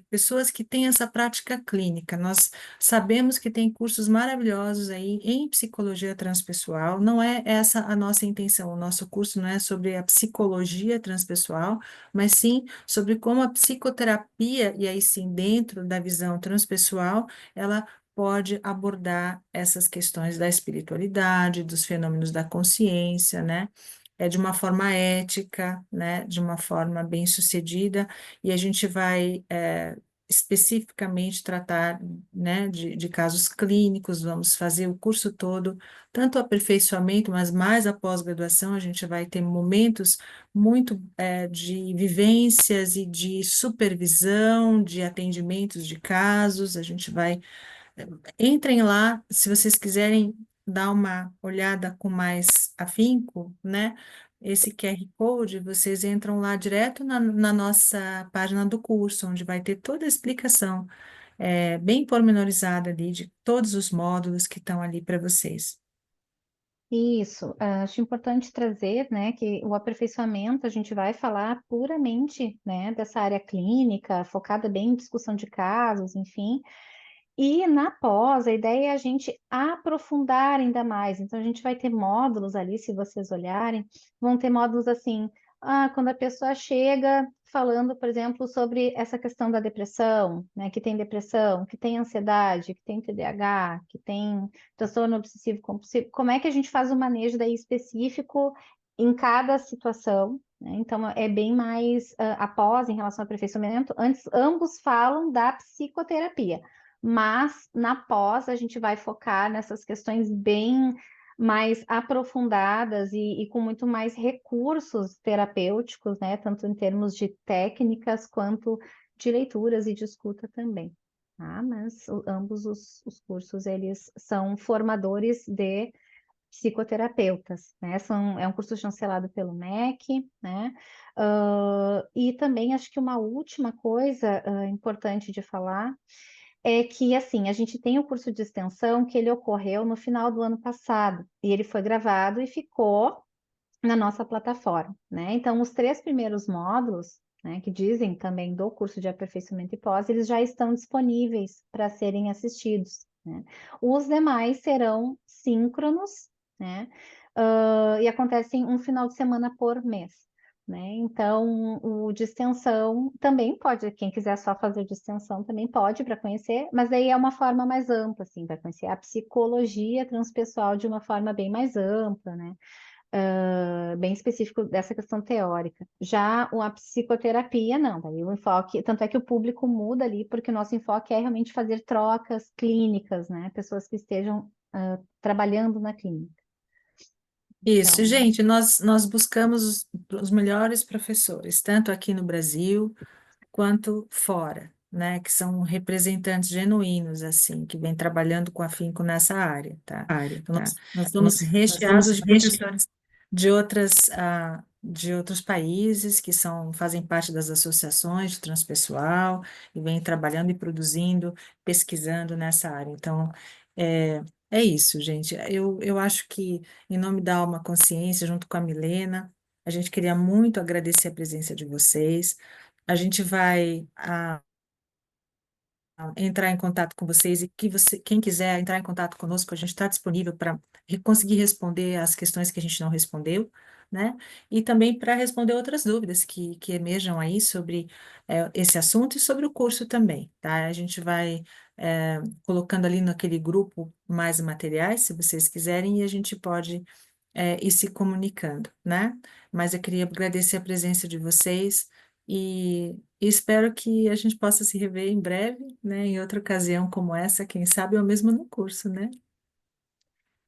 pessoas que têm essa prática clínica. Nós sabemos que tem cursos maravilhosos aí em psicologia transpessoal. Não é essa a nossa intenção. O nosso curso não é sobre a psicologia transpessoal, mas sim sobre como a psicoterapia, e aí sim, dentro da visão transpessoal, ela pode abordar essas questões da espiritualidade, dos fenômenos da consciência, né? De uma forma ética, né, de uma forma bem-sucedida, e a gente vai especificamente tratar, né, de casos clínicos, vamos fazer o curso todo, tanto o aperfeiçoamento, mas mais a pós-graduação, a gente vai ter momentos muito de vivências e de supervisão, de atendimentos de casos, a gente vai entrem lá, se vocês quiserem dar uma olhada com mais afinco, né? esse QR Code, vocês entram lá direto na nossa página do curso, onde vai ter toda a explicação, bem pormenorizada ali de todos os módulos que estão ali para vocês. Isso, acho importante trazer, né, que o aperfeiçoamento a gente vai falar puramente, né, dessa área clínica, focada bem em discussão de casos, enfim. E na pós, a ideia é a gente aprofundar ainda mais. Então, a gente vai ter módulos ali, se vocês olharem, vão ter módulos assim, quando a pessoa chega falando, por exemplo, sobre essa questão da depressão, né, que tem ansiedade, que tem TDAH, que tem transtorno obsessivo compulsivo, como é que a gente faz o manejo daí específico em cada situação, né? Então, é bem mais após em relação ao aperfeiçoamento. Antes, ambos falam da psicoterapia, mas na pós a gente vai focar nessas questões bem mais aprofundadas e com muito mais recursos terapêuticos, né? Tanto em termos de técnicas quanto de leituras e de escuta também. Tá? Mas ambos os cursos, eles são formadores de psicoterapeutas, né? É um curso chancelado pelo MEC, né? E também acho que uma última coisa importante de falar é que, assim, a gente tem o curso de extensão que ele ocorreu no final do ano passado, e ele foi gravado e ficou na nossa plataforma, né? Então, os 3 primeiros módulos, né, que dizem também do curso de aperfeiçoamento e pós, eles já estão disponíveis para serem assistidos, né? Os demais serão síncronos, né? E acontecem um final de semana por mês, né? Então, o de extensão também pode, quem quiser só fazer de extensão também pode para conhecer, mas aí é uma forma mais ampla, assim, vai conhecer a psicologia transpessoal de uma forma bem mais ampla, né? Bem específico dessa questão teórica. Já a psicoterapia, não, daí o enfoque, tanto é que o público muda ali, porque o nosso enfoque é realmente fazer trocas clínicas, né? Pessoas que estejam trabalhando na clínica. Isso, Então, gente, nós buscamos os melhores professores, tanto aqui no Brasil quanto fora, né, que são representantes genuínos, assim, que vêm trabalhando com afinco nessa área, tá? Então, nós estamos recheados de professores de outros países que fazem parte das associações de transpessoal e vêm trabalhando e produzindo, pesquisando nessa área. Então, é isso, gente. Eu acho que, em nome da Alma Consciência, junto com a Milena, a gente queria muito agradecer a presença de vocês. A gente vai entrar em contato com vocês e quem quiser entrar em contato conosco, a gente está disponível para conseguir responder as questões que a gente não respondeu, né? E também para responder outras dúvidas que emerjam aí sobre esse assunto e sobre o curso também, tá? A gente vai colocando ali naquele grupo mais materiais, se vocês quiserem, e a gente pode ir se comunicando, né? Mas eu queria agradecer a presença de vocês e espero que a gente possa se rever em breve, né? Em outra ocasião como essa, quem sabe, ou mesmo no curso, né?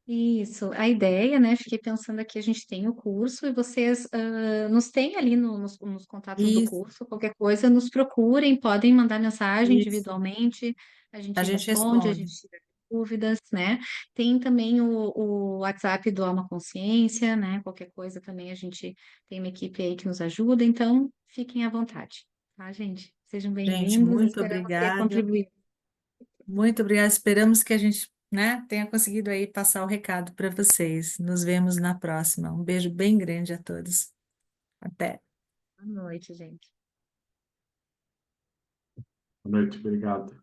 isso, a ideia, né? Fiquei pensando aqui, a gente tem o curso e vocês nos têm ali nos contatos do Isso, curso, qualquer coisa, nos procurem, podem mandar mensagem isso. individualmente, a A gente gente responde, a responde. gente tira dúvidas, né? Tem também o WhatsApp do Alma Consciência, né? Qualquer coisa também a gente tem uma equipe aí que nos ajuda, então fiquem à vontade, tá, gente? Sejam Gente, bem-vindos, muito esperamos ter obrigada. contribuído. Muito obrigada. Esperamos que a gente, né, tenha conseguido aí passar o recado para vocês. Nos vemos na próxima. Um beijo bem grande a todos. Até. Boa noite, gente. Boa noite, obrigado.